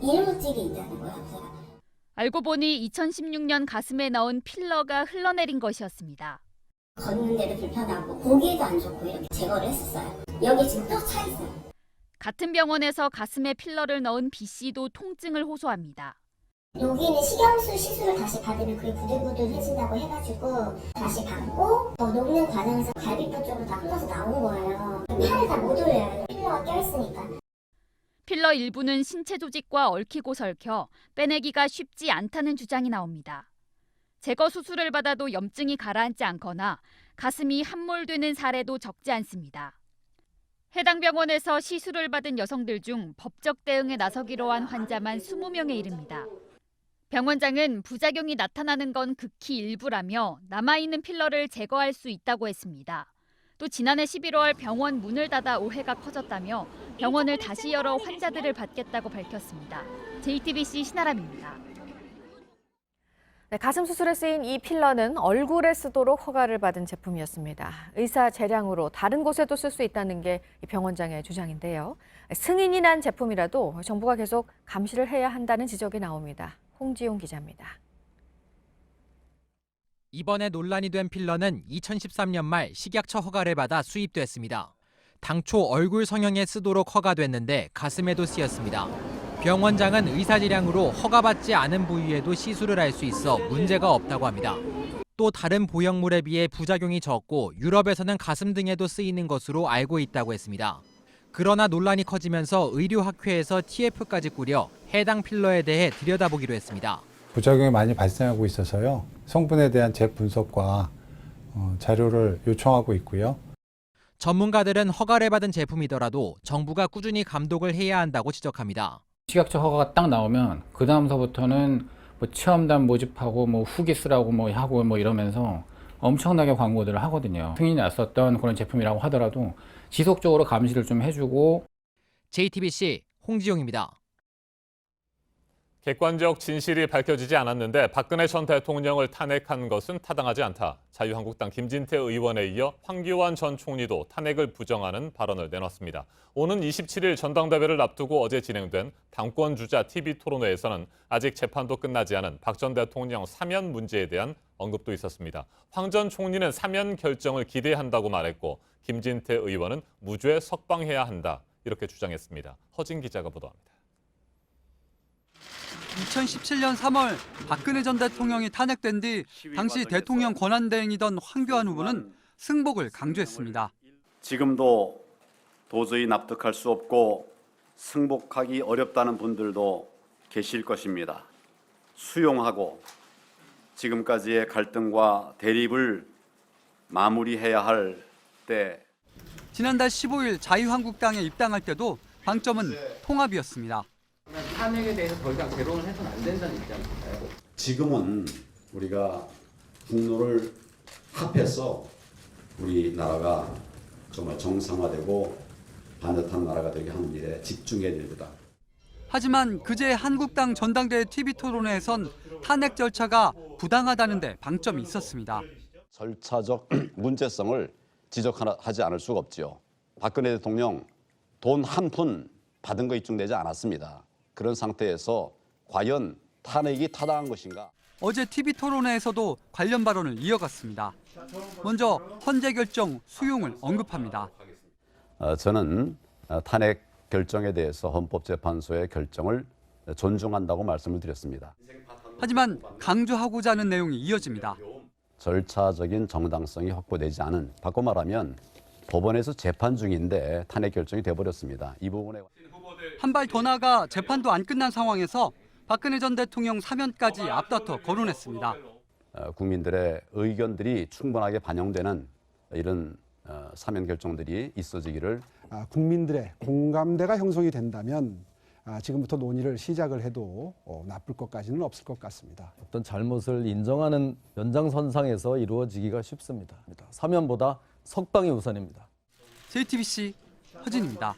이물질이 있다는 거예요. 알고 보니 2016년 가슴에 넣은 필러가 흘러내린 것이었습니다. 걷는 데도 불편하고 보기에도 안 좋고 이렇게 제거를 했었어요. 여기 지금 또 차 있어요. 같은 병원에서 가슴에 필러를 넣은 B씨도 통증을 호소합니다. 여기는 식염수 시술을 다시 받으면 그게 부들부들해진다고 해가지고 다시 받고 더 녹는 과정에서 갈비뼈 쪽으로 다 흘러서 나온 거예요. 팔을 다 못 올려요. 필러가 껴있으니까. 필러 일부는 신체 조직과 얽히고 설켜 빼내기가 쉽지 않다는 주장이 나옵니다. 제거 수술을 받아도 염증이 가라앉지 않거나 가슴이 함몰되는 사례도 적지 않습니다. 해당 병원에서 시술을 받은 여성들 중 법적 대응에 나서기로 한 환자만 20명에 이릅니다. 병원장은 부작용이 나타나는 건 극히 일부라며 남아있는 필러를 제거할 수 있다고 했습니다. 또 지난해 11월 병원 문을 닫아 오해가 커졌다며 병원을 다시 열어 환자들을 받겠다고 밝혔습니다. JTBC 신아람입니다. 네, 가슴 수술에 쓰인 이 필러는 얼굴에 쓰도록 허가를 받은 제품이었습니다. 의사 재량으로 다른 곳에도 쓸 수 있다는 게 이 병원장의 주장인데요. 승인이 난 제품이라도 정부가 계속 감시를 해야 한다는 지적이 나옵니다. 홍지용 기자입니다. 이번에 논란이 된 필러는 2013년 말 식약처 허가를 받아 수입됐습니다. 당초 얼굴 성형에 쓰도록 허가됐는데 가슴에도 쓰였습니다. 병원장은 의사지량으로 허가받지 않은 부위에도 시술을 할 수 있어 문제가 없다고 합니다. 또 다른 보형물에 비해 부작용이 적고 유럽에서는 가슴 등에도 쓰이는 것으로 알고 있다고 했습니다. 그러나 논란이 커지면서 의료학회에서 TF까지 꾸려 해당 필러에 대해 들여다보기로 했습니다. 부작용이 많이 발생하고 있어서요. 성분에 대한 재분석과 자료를 요청하고 있고요. 전문가들은 허가를 받은 제품이더라도 정부가 꾸준히 감독을 해야 한다고 지적합니다. 식약처 허가가 딱 나오면 그 다음서부터는 뭐 체험단 모집하고 뭐 후기 쓰라고 뭐 하고 뭐 이러면서 엄청나게 광고들을 하거든요. 승인이 났었던 그런 제품이라고 하더라도 지속적으로 감시를 좀 해주고. JTBC 홍지용입니다. 객관적 진실이 밝혀지지 않았는데 박근혜 전 대통령을 탄핵한 것은 타당하지 않다. 자유한국당 김진태 의원에 이어 황교안 전 총리도 탄핵을 부정하는 발언을 내놨습니다. 오는 27일 전당대회를 앞두고 어제 진행된 당권주자 TV토론회에서는 아직 재판도 끝나지 않은 박 전 대통령 사면 문제에 대한 언급도 있었습니다. 황 전 총리는 사면 결정을 기대한다고 말했고 김진태 의원은 무죄 석방해야 한다 이렇게 주장했습니다. 허진 기자가 보도합니다. 2017년 3월 박근혜 전 대통령이 탄핵된 뒤 당시 대통령 권한대행이던 황교안 후보는 승복을 강조했습니다. 지금도 도저히 납득할 수 없고 승복하기 어렵다는 분들도 계실 것입니다. 수용하고 지금까지의 갈등과 대립을 마무리해야 할 때. 지난달 15일 자유한국당에 입당할 때도 방점은 통합이었습니다. 탄핵에 대해서 더 이상 개론을 해서는 안 된다는 입장인가요? 지금은 우리가 분노를 합해서 우리나라가 정말 정상화되고 반듯한 나라가 되게 하는 일에 집중해야 됩니다. 하지만 그제 한국당 전당대회 TV토론회에선 탄핵 절차가 부당하다는 데 방점이 있었습니다. 절차적 문제성을 지적하지 않을 수가 없죠. 박근혜 대통령 돈 한 푼 받은 거 입증되지 않았습니다. 그런 상태에서 과연 탄핵이 타당한 것인가? 어제 TV토론회에서도 관련 발언을 이어갔습니다. 먼저 헌재 결정 수용을 언급합니다. 저는 탄핵 결정에 대해서 헌법재판소의 결정을 존중한다고 말씀을 드렸습니다. 하지만 강조하고자 하는 내용이 이어집니다. 절차적인 정당성이 확보되지 않은, 바꿔 말하면 법원에서 재판 중인데 탄핵 결정이 돼버렸습니다. 이 부분에 한 발 더 나아가 재판도 안 끝난 상황에서 박근혜 전 대통령 사면까지 앞다퉈 거론했습니다. 국민들의 의견들이 충분하게 반영되는 이런 사면 결정들이 있어지기를. 국민들의 공감대가 형성이 된다면 지금부터 논의를 시작을 해도 나쁠 것까지는 없을 것 같습니다. 어떤 잘못을 인정하는 연장선상에서 이루어지기가 쉽습니다. 사면보다 석방이 우선입니다. JTBC 허진입니다.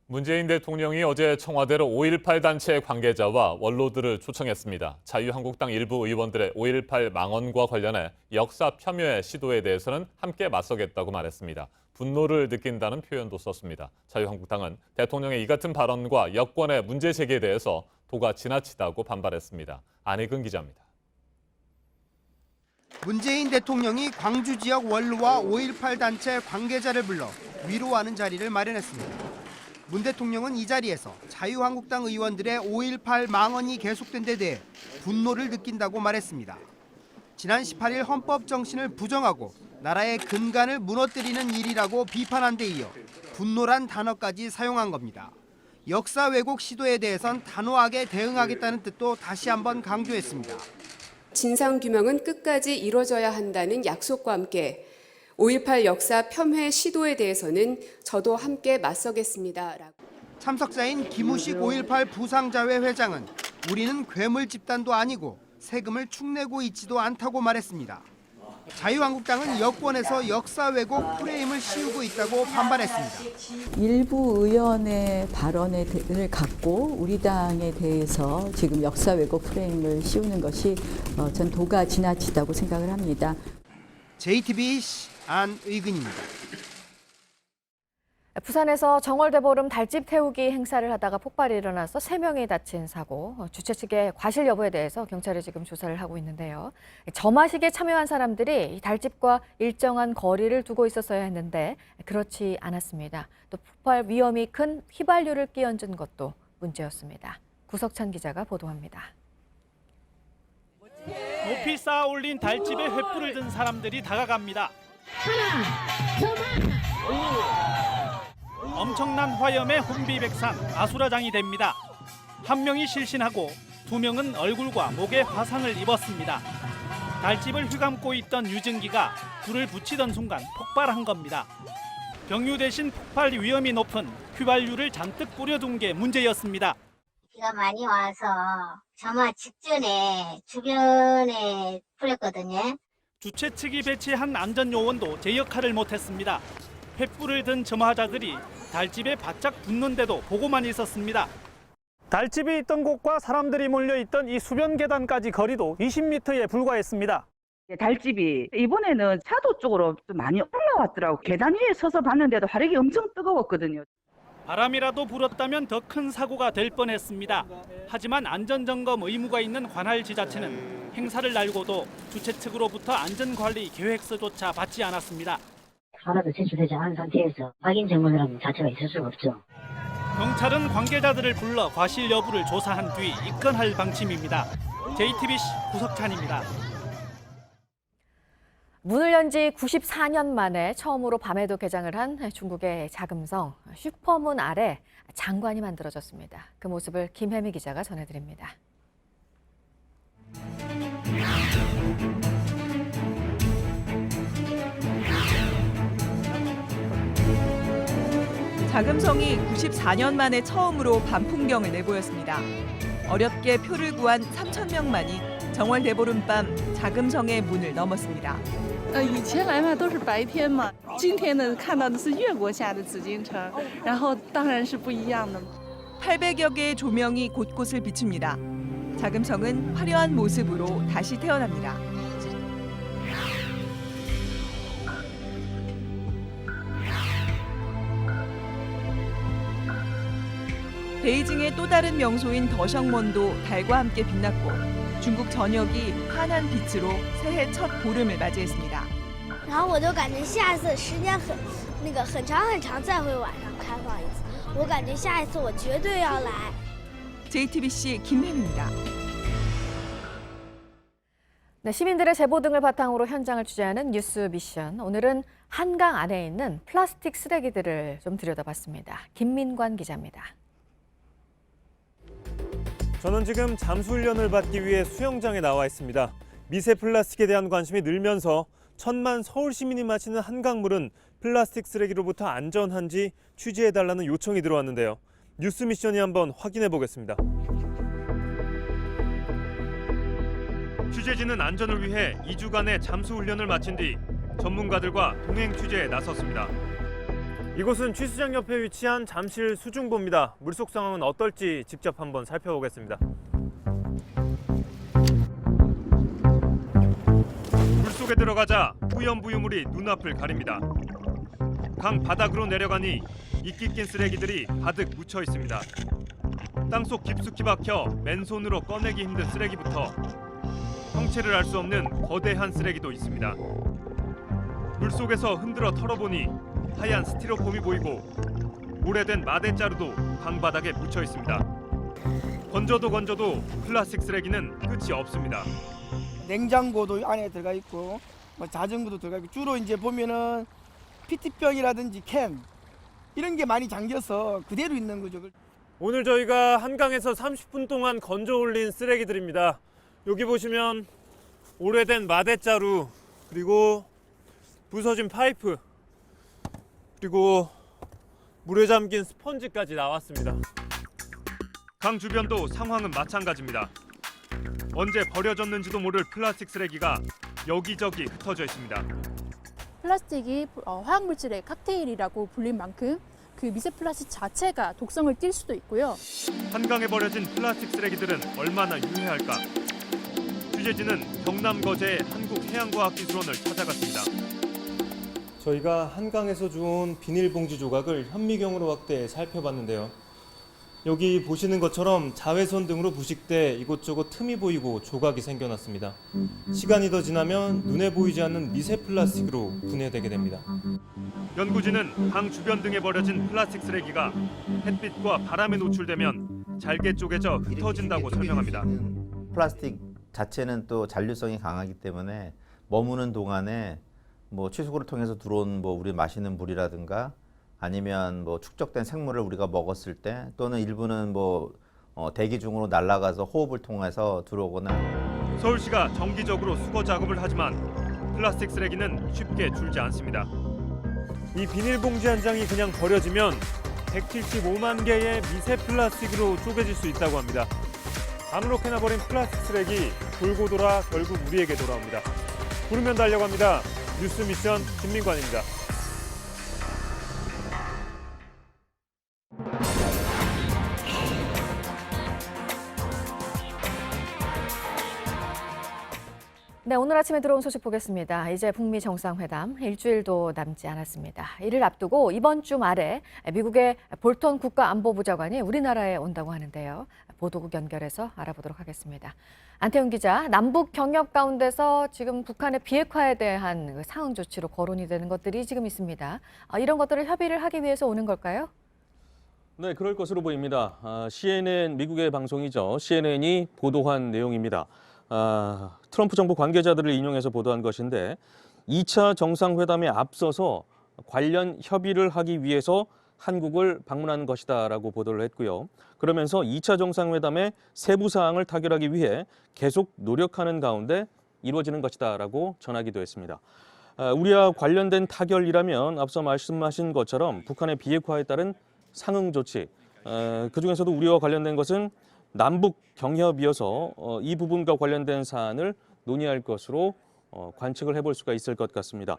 문재인 대통령이 어제 청와대로 5.18 단체 관계자와 원로들을 초청했습니다. 자유한국당 일부 의원들의 5.18 망언과 관련해 역사 폄훼 시도에 대해서는 함께 맞서겠다고 말했습니다. 분노를 느낀다는 표현도 썼습니다. 자유한국당은 대통령의 이 같은 발언과 여권의 문제 제기에 대해서 도가 지나치다고 반발했습니다. 안희근 기자입니다. 문재인 대통령이 광주 지역 원로와 5.18 단체 관계자를 불러 위로하는 자리를 마련했습니다. 문 대통령은 이 자리에서 자유한국당 의원들의 5.18 망언이 계속된 데 대해 분노를 느낀다고 말했습니다. 지난 18일 헌법 정신을 부정하고 나라의 근간을 무너뜨리는 일이라고 비판한 데 이어 분노란 단어까지 사용한 겁니다. 역사 왜곡 시도에 대해선 단호하게 대응하겠다는 뜻도 다시 한번 강조했습니다. 진상규명은 끝까지 이뤄져야 한다는 약속과 함께 5.18 역사 폄훼 시도에 대해서는 저도 함께 맞서겠습니다. 참석자인 김우식 5.18 부상자회 회장은 우리는 괴물 집단도 아니고 세금을 축내고 있지도 않다고 말했습니다. 자유한국당은 여권에서 역사 왜곡 프레임을 씌우고 있다고 반발했습니다. 일부 의원의 발언을 갖고 우리 당에 대해서 지금 역사 왜곡 프레임을 씌우는 것이 전 도가 지나치다고 생각을 합니다. JTBC 안의근입니다. 부산에서 정월대보름 달집 태우기 행사를 하다가 폭발이 일어나서 3명이 다친 사고, 주최 측의 과실 여부에 대해서 경찰이 지금 조사를 하고 있는데요. 점화식에 참여한 사람들이 달집과 일정한 거리를 두고 있었어야 했는데 그렇지 않았습니다. 또 폭발 위험이 큰 휘발유를 끼얹은 것도 문제였습니다. 구석찬 기자가 보도합니다. 높이 쌓아 올린 달집에 횃불을 든 사람들이 다가갑니다. 엄청난 화염에 혼비백산, 아수라장이 됩니다. 한 명이 실신하고 2명은 얼굴과 목에 화상을 입었습니다. 달집을 휘감고 있던 유증기가 불을 붙이던 순간 폭발한 겁니다. 경유 대신 폭발 위험이 높은 휘발유를 잔뜩 뿌려둔 게 문제였습니다. 비가 많이 와서 점화 직전에 주변에 뿌렸거든요. 주최 측이 배치한 안전요원도 제 역할을 못했습니다. 횃불을 든 점화자들이 달집에 바짝 붙는데도 보고만 있었습니다. 달집이 있던 곳과 사람들이 몰려있던 이 수변 계단까지 거리도 20m에 불과했습니다. 달집이 이번에는 차도 쪽으로 좀 많이 올라왔더라고. 계단 위에 서서 봤는데도 화력이 엄청 뜨거웠거든요. 바람이라도 불었다면 더 큰 사고가 될 뻔했습니다. 하지만 안전점검 의무가 있는 관할 지자체는 행사를 날고도 주최 측으로부터 안전관리 계획서조차 받지 않았습니다. 하나도 제출되지 않은 상태에서 확인 점검이라는 자체가 있을 수가 없죠. 경찰은 관계자들을 불러 과실 여부를 조사한 뒤 입건할 방침입니다. JTBC 구석찬입니다. 문을 연 지 94년 만에 처음으로 밤에도 개장을 한 중국의 자금성 슈퍼문 아래 장관이 만들어졌습니다. 그 모습을 김혜미 기자가 전해드립니다. 자금성이 94년 만에 처음으로 밤 풍경을 내보였습니다. 어렵게 표를 구한 3,000명만이 정월 대보름밤 자금성의 문을 넘었습니다. 以前来嘛都是白天嘛，今天呢看到的是越国下的紫禁城，然后当然是不一样的。 800여 개의 조명이 곳곳을 비춥니다. 자금성은 화려한 모습으로 다시 태어납니다. 베이징의 또 다른 명소인 더성먼도 달과 함께 빛났고 중국 전역이 환한 빛으로 새해 첫 보름을 맞이했습니다. 然后我就感觉下一次时间很长再会晚上开放一次，我感觉下一次我绝对要来。 JTBC 김혜미입니다. 네, 시민들의 제보 등을 바탕으로 현장을 취재하는 뉴스 미션. 오늘은 한강 안에 있는 플라스틱 쓰레기들을 좀 들여다봤습니다. 김민관 기자입니다. 저는 지금 잠수훈련을 받기 위해 수영장에 나와 있습니다. 미세 플라스틱에 대한 관심이 늘면서 1,000만 서울 시민이 마시는 한강물은 플라스틱 쓰레기로부터 안전한지 취재해달라는 요청이 들어왔는데요. 뉴스 미션이 한번 확인해 보겠습니다. 취재진은 안전을 위해 2주간의 잠수훈련을 마친 뒤 전문가들과 동행 취재에 나섰습니다. 이곳은 취수장 옆에 위치한 잠실 수중보입니다. 물속 상황은 어떨지 직접 한번 살펴보겠습니다. 물속에 들어가자 뿌연 부유물이 눈앞을 가립니다. 강 바닥으로 내려가니 이끼 낀 쓰레기들이 가득 묻혀 있습니다. 땅속 깊숙이 박혀 맨손으로 꺼내기 힘든 쓰레기부터 형체를 알 수 없는 거대한 쓰레기도 있습니다. 물속에서 흔들어 털어보니 하얀 스티로폼이 보이고 오래된 마대자루도 강바닥에 묻혀 있습니다. 건져도 플라스틱 쓰레기는 끝이 없습니다. 냉장고도 안에 들어가 있고 자전거도 들어가 있고 주로 이제 보면은 PT병이라든지 캔 이런 게 많이 잠겨서 그대로 있는 거죠. 오늘 저희가 한강에서 30분 동안 건져 올린 쓰레기들입니다. 여기 보시면 오래된 마대자루 그리고 부서진 파이프 그리고 물에 잠긴 스펀지까지 나왔습니다. 강 주변도 상황은 마찬가지입니다. 언제 버려졌는지도 모를 플라스틱 쓰레기가 여기저기 흩어져 있습니다. 플라스틱이 화학물질의 칵테일이라고 불린 만큼 그 미세 플라스틱 자체가 독성을 띨 수도 있고요. 한강에 버려진 플라스틱 쓰레기들은 얼마나 유해할까? 취재진은 경남거제의 한국해양과학기술원을 찾아갔습니다. 저희가 한강에서 주운 비닐봉지 조각을 현미경으로 확대해 살펴봤는데요. 여기 보시는 것처럼 자외선 등으로 부식돼 이곳저곳 틈이 보이고 조각이 생겨났습니다. 시간이 더 지나면 눈에 보이지 않는 미세 플라스틱으로 분해되게 됩니다. 연구진은 강 주변 등에 버려진 플라스틱 쓰레기가 햇빛과 바람에 노출되면 잘게 쪼개져 흩어진다고 설명합니다. 플라스틱 자체는 또 잔류성이 강하기 때문에 머무는 동안에 취수구를 통해서 들어온 우리 마시는 물이라든가 아니면 축적된 생물을 우리가 먹었을 때 또는 일부는 대기 중으로 날아가서 호흡을 통해서 들어오거나. 서울시가 정기적으로 수거 작업을 하지만 플라스틱 쓰레기는 쉽게 줄지 않습니다. 이 비닐봉지 한 장이 그냥 버려지면 175만 개의 미세 플라스틱으로 쪼개질 수 있다고 합니다. 아무렇게나 버린 플라스틱 쓰레기 돌고 돌아 결국 우리에게 돌아옵니다. 부르면 달려갑니다. 뉴스 미션 김민관입니다. 네, 오늘 아침에 들어온 소식 보겠습니다. 이제 북미 정상회담 일주일도 남지 않았습니다. 이를 앞두고 이번 주 말에 미국의 볼턴 국가안보부장관이 우리나라에 온다고 하는데요. 보도국 연결해서 알아보도록 하겠습니다. 안태훈 기자, 남북 경협 가운데서 지금 북한의 비핵화에 대한 상응 조치로 거론이 되는 것들이 지금 있습니다. 이런 것들을 협의를 하기 위해서 오는 걸까요? 네, 그럴 것으로 보입니다. CNN, 미국의 방송이죠. CNN이 보도한 내용입니다. 트럼프 정부 관계자들을 인용해서 보도한 것인데 2차 정상회담에 앞서서 관련 협의를 하기 위해서 한국을 방문한 것이다라고 보도를 했고요. 그러면서 2차 정상회담의 세부 사항을 타결하기 위해 계속 노력하는 가운데 이루어지는 것이다라고 전하기도 했습니다. 우리와 관련된 타결이라면 앞서 말씀하신 것처럼 북한의 비핵화에 따른 상응 조치, 그중에서도 우리와 관련된 것은 남북 경협이어서 이 부분과 관련된 사안을 논의할 것으로 관측을 해볼 수가 있을 것 같습니다.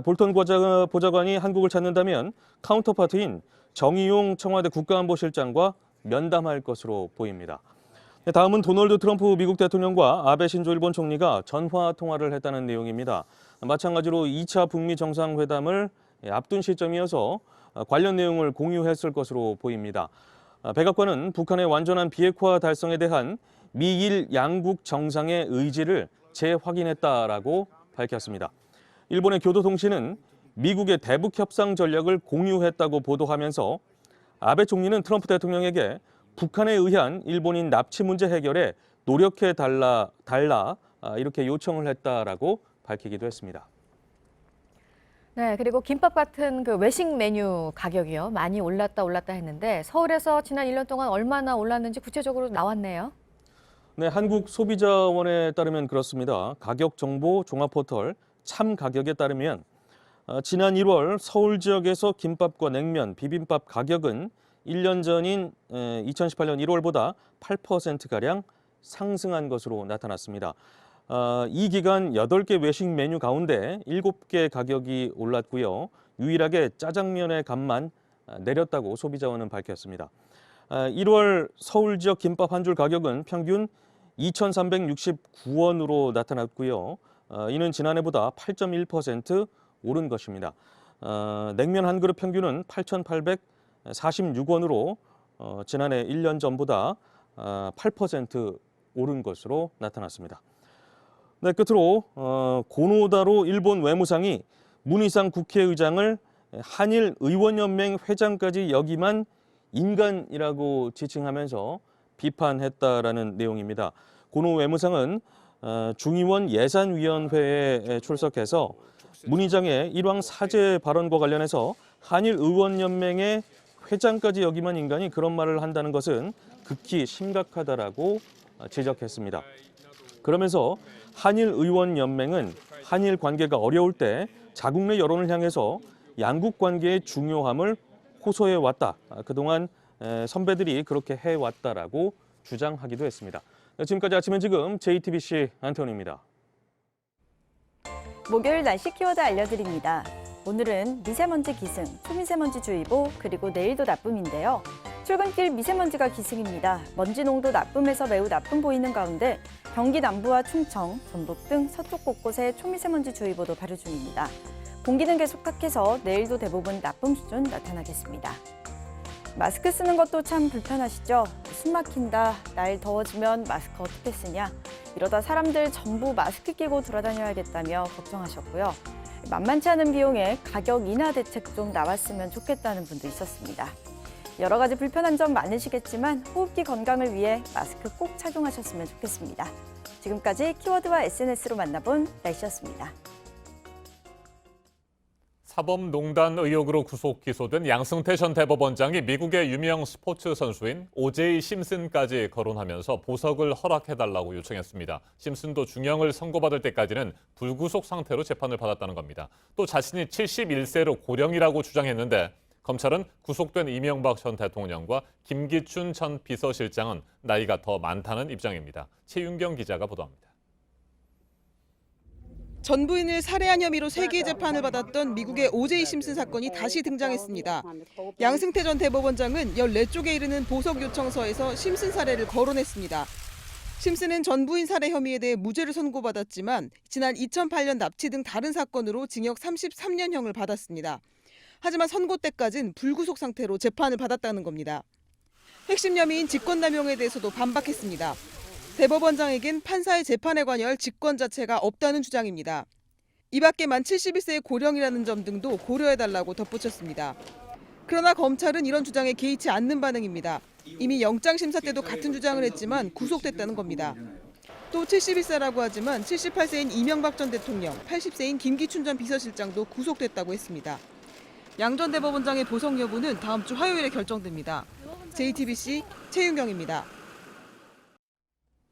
볼턴 보좌관이 한국을 찾는다면 카운터파트인 정의용 청와대 국가안보실장과 면담할 것으로 보입니다. 다음은 도널드 트럼프 미국 대통령과 아베 신조 일본 총리가 전화 통화를 했다는 내용입니다. 마찬가지로 2차 북미 정상회담을 앞둔 시점이어서 관련 내용을 공유했을 것으로 보입니다. 백악관은 북한의 완전한 비핵화 달성에 대한 미일 양국 정상의 의지를 재확인했다라고 밝혔습니다. 일본의 교도통신은 미국의 대북 협상 전략을 공유했다고 보도하면서 아베 총리는 트럼프 대통령에게 북한에 의한 일본인 납치 문제 해결에 노력해 달라 이렇게 요청을 했다라고 밝히기도 했습니다. 네, 그리고 김밥 같은 그 외식 메뉴 가격이요. 많이 올랐다 했는데 서울에서 지난 1년 동안 얼마나 올랐는지 구체적으로 나왔네요. 네, 한국소비자원에 따르면 그렇습니다. 가격정보 종합포털 참가격에 따르면 지난 1월 서울 지역에서 김밥과 냉면, 비빔밥 가격은 1년 전인 2018년 1월보다 8%가량 상승한 것으로 나타났습니다. 이 기간 8개 외식 메뉴 가운데 7개 가격이 올랐고요. 유일하게 짜장면의 값만 내렸다고 소비자원은 밝혔습니다. 1월 서울 지역 김밥 한 줄 가격은 평균 2,369원으로 나타났고요. 이는 지난해보다 8.1% 오른 것입니다. 냉면 한 그릇 평균은 8,846원으로 지난해 1년 전보다 8% 오른 것으로 나타났습니다. 네, 끝으로 고노다로 일본 외무상이 문희상 국회의장을 한일 의원연맹 회장까지 역임한 인간이라고 지칭하면서 비판했다라는 내용입니다. 고노 외무상은 중의원 예산위원회에 출석해서 문 의장의 일왕 사죄 발언과 관련해서 한일 의원연맹의 회장까지 역임한 인간이 그런 말을 한다는 것은 극히 심각하다라고 지적했습니다. 그러면서 한일 의원연맹은 한일 관계가 어려울 때 자국 내 여론을 향해서 양국 관계의 중요함을 호소해 왔다. 그동안 선배들이 그렇게 해왔다라고 주장하기도 했습니다. 지금까지 아침엔 지금 JTBC 안태훈입니다. 목요일 날씨 키워드 알려드립니다. 오늘은 미세먼지 기승, 초미세먼지주의보, 그리고 내일도 나쁨인데요. 출근길 미세먼지가 기승입니다. 먼지 농도 나쁨에서 매우 나쁨 보이는 가운데 경기 남부와 충청, 전북 등 서쪽 곳곳에 초미세먼지주의보도 발효 중입니다. 공기는 계속 탁해서 내일도 대부분 나쁨 수준 나타나겠습니다. 마스크 쓰는 것도 참 불편하시죠? 숨 막힌다, 날 더워지면 마스크 어떻게 쓰냐? 이러다 사람들 전부 마스크 끼고 돌아다녀야겠다며 걱정하셨고요. 만만치 않은 비용에 가격 인하 대책 좀 나왔으면 좋겠다는 분도 있었습니다. 여러 가지 불편한 점 많으시겠지만 호흡기 건강을 위해 마스크 꼭 착용하셨으면 좋겠습니다. 지금까지 키워드와 SNS로 만나본 날씨였습니다. 사법농단 의혹으로 구속 기소된 양승태 전 대법원장이 미국의 유명 스포츠 선수인 O.J. 심슨까지 거론하면서 보석을 허락해달라고 요청했습니다. 심슨도 중형을 선고받을 때까지는 불구속 상태로 재판을 받았다는 겁니다. 또 자신이 71세로 고령이라고 주장했는데 검찰은 구속된 이명박 전 대통령과 김기춘 전 비서실장은 나이가 더 많다는 입장입니다. 최윤경 기자가 보도합니다. 전 부인을 살해한 혐의로 3개의 재판을 받았던 미국의 O.J. 심슨 사건이 다시 등장했습니다. 양승태 전 대법원장은 14쪽에 이르는 보석 요청서에서 심슨 사례를 거론했습니다. 심슨은 전 부인 살해 혐의에 대해 무죄를 선고받았지만 지난 2008년 납치 등 다른 사건으로 징역 33년형을 받았습니다. 하지만 선고 때까진 불구속 상태로 재판을 받았다는 겁니다. 핵심 혐의인 직권남용에 대해서도 반박했습니다. 대법원장에겐 판사의 재판에 관여할 직권 자체가 없다는 주장입니다. 이 밖에 만 71세의 고령이라는 점 등도 고려해달라고 덧붙였습니다. 그러나 검찰은 이런 주장에 개의치 않는 반응입니다. 이미 영장심사 때도 같은 주장을 했지만 구속됐다는 겁니다. 또 71세라고 하지만 78세인 이명박 전 대통령, 80세인 김기춘 전 비서실장도 구속됐다고 했습니다. 양 전 대법원장의 보석 여부는 다음 주 화요일에 결정됩니다. JTBC 최윤경입니다.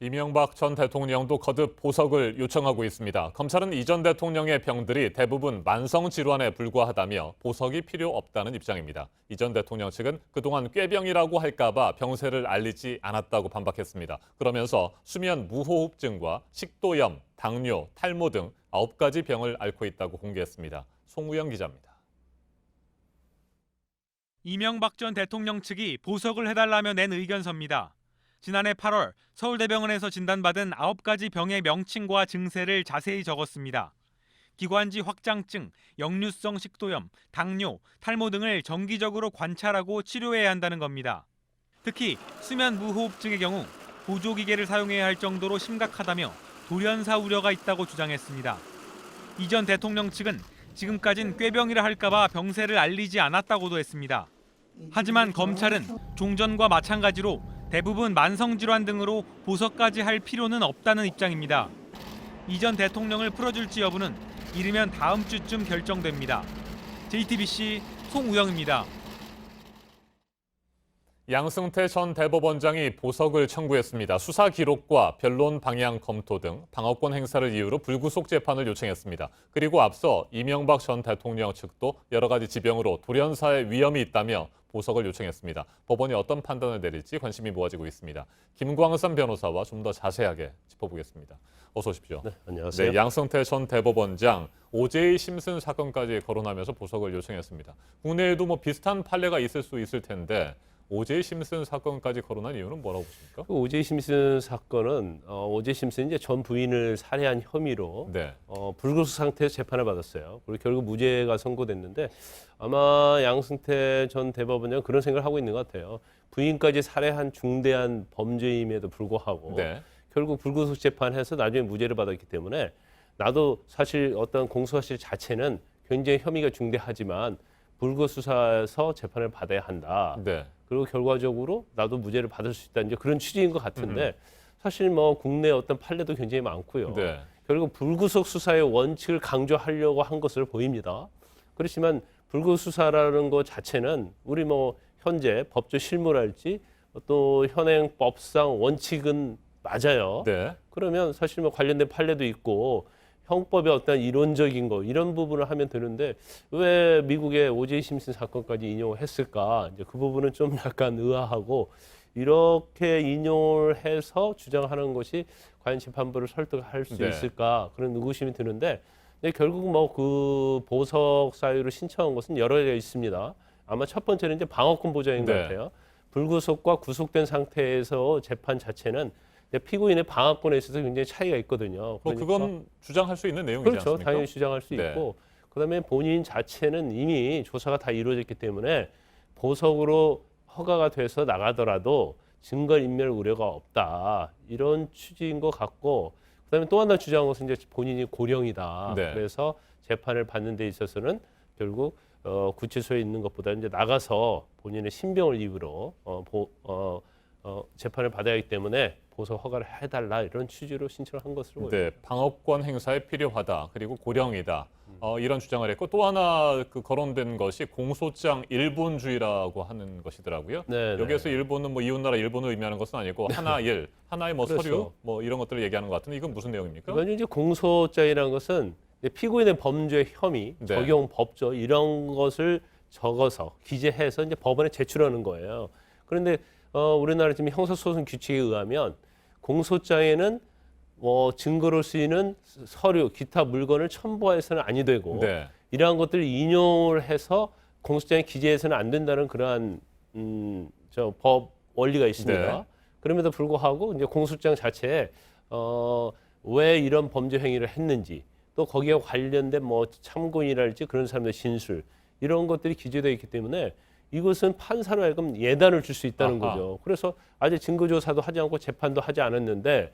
이명박 전 대통령도 거듭 보석을 요청하고 있습니다. 검찰은 이 전 대통령의 병들이 대부분 만성질환에 불과하다며 보석이 필요 없다는 입장입니다. 이 전 대통령 측은 그동안 꾀병이라고 할까 봐 병세를 알리지 않았다고 반박했습니다. 그러면서 수면 무호흡증과 식도염, 당뇨, 탈모 등 9가지 병을 앓고 있다고 공개했습니다. 송우영 기자입니다. 이명박 전 대통령 측이 보석을 해달라며 낸 의견서입니다. 지난해 8월 서울대병원에서 진단받은 9가지 병의 명칭과 증세를 자세히 적었습니다. 기관지 확장증, 역류성 식도염, 당뇨, 탈모 등을 정기적으로 관찰하고 치료해야 한다는 겁니다. 특히 수면 무호흡증의 경우 보조기계를 사용해야 할 정도로 심각하다며 돌연사 우려가 있다고 주장했습니다. 이 전 대통령 측은 지금까진 꾀병이라 할까 봐 병세를 알리지 않았다고도 했습니다. 하지만 검찰은 종전과 마찬가지로 대부분 만성질환 등으로 보석까지 할 필요는 없다는 입장입니다. 이 전 대통령을 풀어줄지 여부는 이르면 다음 주쯤 결정됩니다. JTBC 송우영입니다. 양승태 전 대법원장이 보석을 청구했습니다. 수사 기록과 변론 방향 검토 등 방어권 행사를 이유로 불구속 재판을 요청했습니다. 그리고 앞서 이명박 전 대통령 측도 여러 가지 지병으로 돌연사의 위험이 있다며 보석을 요청했습니다. 법원이 어떤 판단을 내릴지 관심이 모아지고 있습니다. 김광선 변호사와 좀 더 자세하게 짚어보겠습니다. 어서 오십시오. 네, 안녕하세요. 네, 양승태 전 대법원장 OJ 심슨 사건까지 거론하면서 보석을 요청했습니다. 국내에도 뭐 비슷한 판례가 있을 수 있을 텐데 OJ 심슨 사건까지 거론한 이유는 뭐라고 보십니까? 그 OJ 심슨 사건은 OJ 심슨이 이제 전 부인을 살해한 혐의로 네. 불구속 상태에서 재판을 받았어요. 그리고 결국 무죄가 선고됐는데 아마 양승태 전 대법원장은 그런 생각을 하고 있는 것 같아요. 부인까지 살해한 중대한 범죄임에도 불구하고 네. 결국 불구속 재판해서 나중에 무죄를 받았기 때문에 나도 사실 어떤 공소사실 자체는 굉장히 혐의가 중대하지만 불구수사에서 재판을 받아야 한다. 네. 그리고 결과적으로 나도 무죄를 받을 수 있다. 이제 그런 취지인 것 같은데 사실 뭐 국내 어떤 판례도 굉장히 많고요. 네. 결국 불구속 수사의 원칙을 강조하려고 한 것으로 보입니다. 그렇지만 불구속 수사라는 것 자체는 우리 뭐 현재 법조 실무랄지 또 현행법상 원칙은 맞아요. 네. 그러면 사실 뭐 관련된 판례도 있고 형법의 어떤 이론적인 거 이런 부분을 하면 되는데 왜 미국의 OJ 심슨 사건까지 인용을 했을까? 이제 그 부분은 좀 약간 의아하고 이렇게 인용을 해서 주장하는 것이 과연 재판부를 설득할 수 네. 있을까? 그런 의구심이 드는데 결국 뭐 그 보석 사유를 신청한 것은 여러 가지가 있습니다. 아마 첫 번째는 이제 방어권 보장인 것 네. 같아요. 불구속과 구속된 상태에서 재판 자체는 피고인의 방어권에 있어서 굉장히 차이가 있거든요. 뭐 그건 주장할 수 있는 내용이지 그렇죠. 않습니까? 당연히 주장할 수 네. 있고 그다음에 본인 자체는 이미 조사가 다 이루어졌기 때문에 보석으로 허가가 돼서 나가더라도 증거인멸 우려가 없다. 이런 취지인 것 같고 그다음에 또 하나 주장한 것은 이제 본인이 고령이다. 네. 그래서 재판을 받는 데 있어서는 결국 구치소에 있는 것보다 이제 나가서 본인의 신병을 이유로 재판을 받아야 하기 때문에 보석 허가를 해달라 이런 취지로 신청을 한 것으로 보입니다. 네, 방어권 행사에 필요하다. 그리고 고령이다. 이런 주장을 했고 또 하나 그 거론된 것이 공소장 일본주의라고 하는 것이더라고요. 네, 여기에서 일본은 뭐 이웃나라 일본을 의미하는 것은 아니고 하나의 뭐 그렇죠. 서류 뭐 이런 것들을 얘기하는 것 같은데 이건 무슨 내용입니까? 이건 이제 공소장이라는 것은 피고인의 범죄 혐의, 네. 적용 법조 이런 것을 적어서 기재해서 이제 법원에 제출하는 거예요. 그런데 우리나라 지금 형사소송 규칙에 의하면 공소장에는 증거로 쓰이는 서류, 기타 물건을 첨부해서는 아니 되고 네. 이러한 것들을 인용을 해서 공소장에 기재해서는 안 된다는 그러한 법 원리가 있습니다. 네. 그럼에도 불구하고 이제 공소장 자체에 왜 이런 범죄 행위를 했는지 또 거기에 관련된 뭐 참고인이랄지 그런 사람들의 진술 이런 것들이 기재되어 있기 때문에 이것은 판사로 하여금 예단을 줄 수 있다는 거죠. 그래서 아직 증거조사도 하지 않고 재판도 하지 않았는데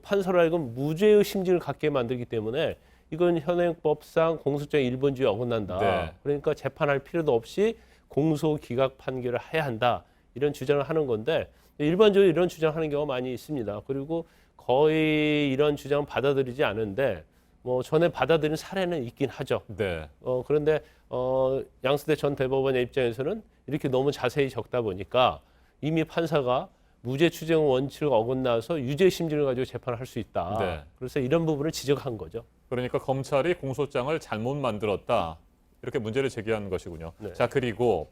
판사로 하여금 무죄의 심증을 갖게 만들기 때문에 이건 현행법상 공소장 1번주에 어긋난다. 네. 그러니까 재판할 필요도 없이 공소 기각 판결을 해야 한다. 이런 주장을 하는 건데 일반적으로 이런 주장하는 경우가 많이 있습니다. 그리고 거의 이런 주장 받아들이지 않은데 뭐 전에 받아들인 사례는 있긴 하죠. 네. 그런데 양승태 전 대법원의 입장에서는 이렇게 너무 자세히 적다 보니까 이미 판사가 무죄 추정 원칙을 어긋나서 유죄 심증을 가지고 재판을 할 수 있다. 네. 그래서 이런 부분을 지적한 거죠. 그러니까 검찰이 공소장을 잘못 만들었다. 이렇게 문제를 제기한 것이군요. 네. 자, 그리고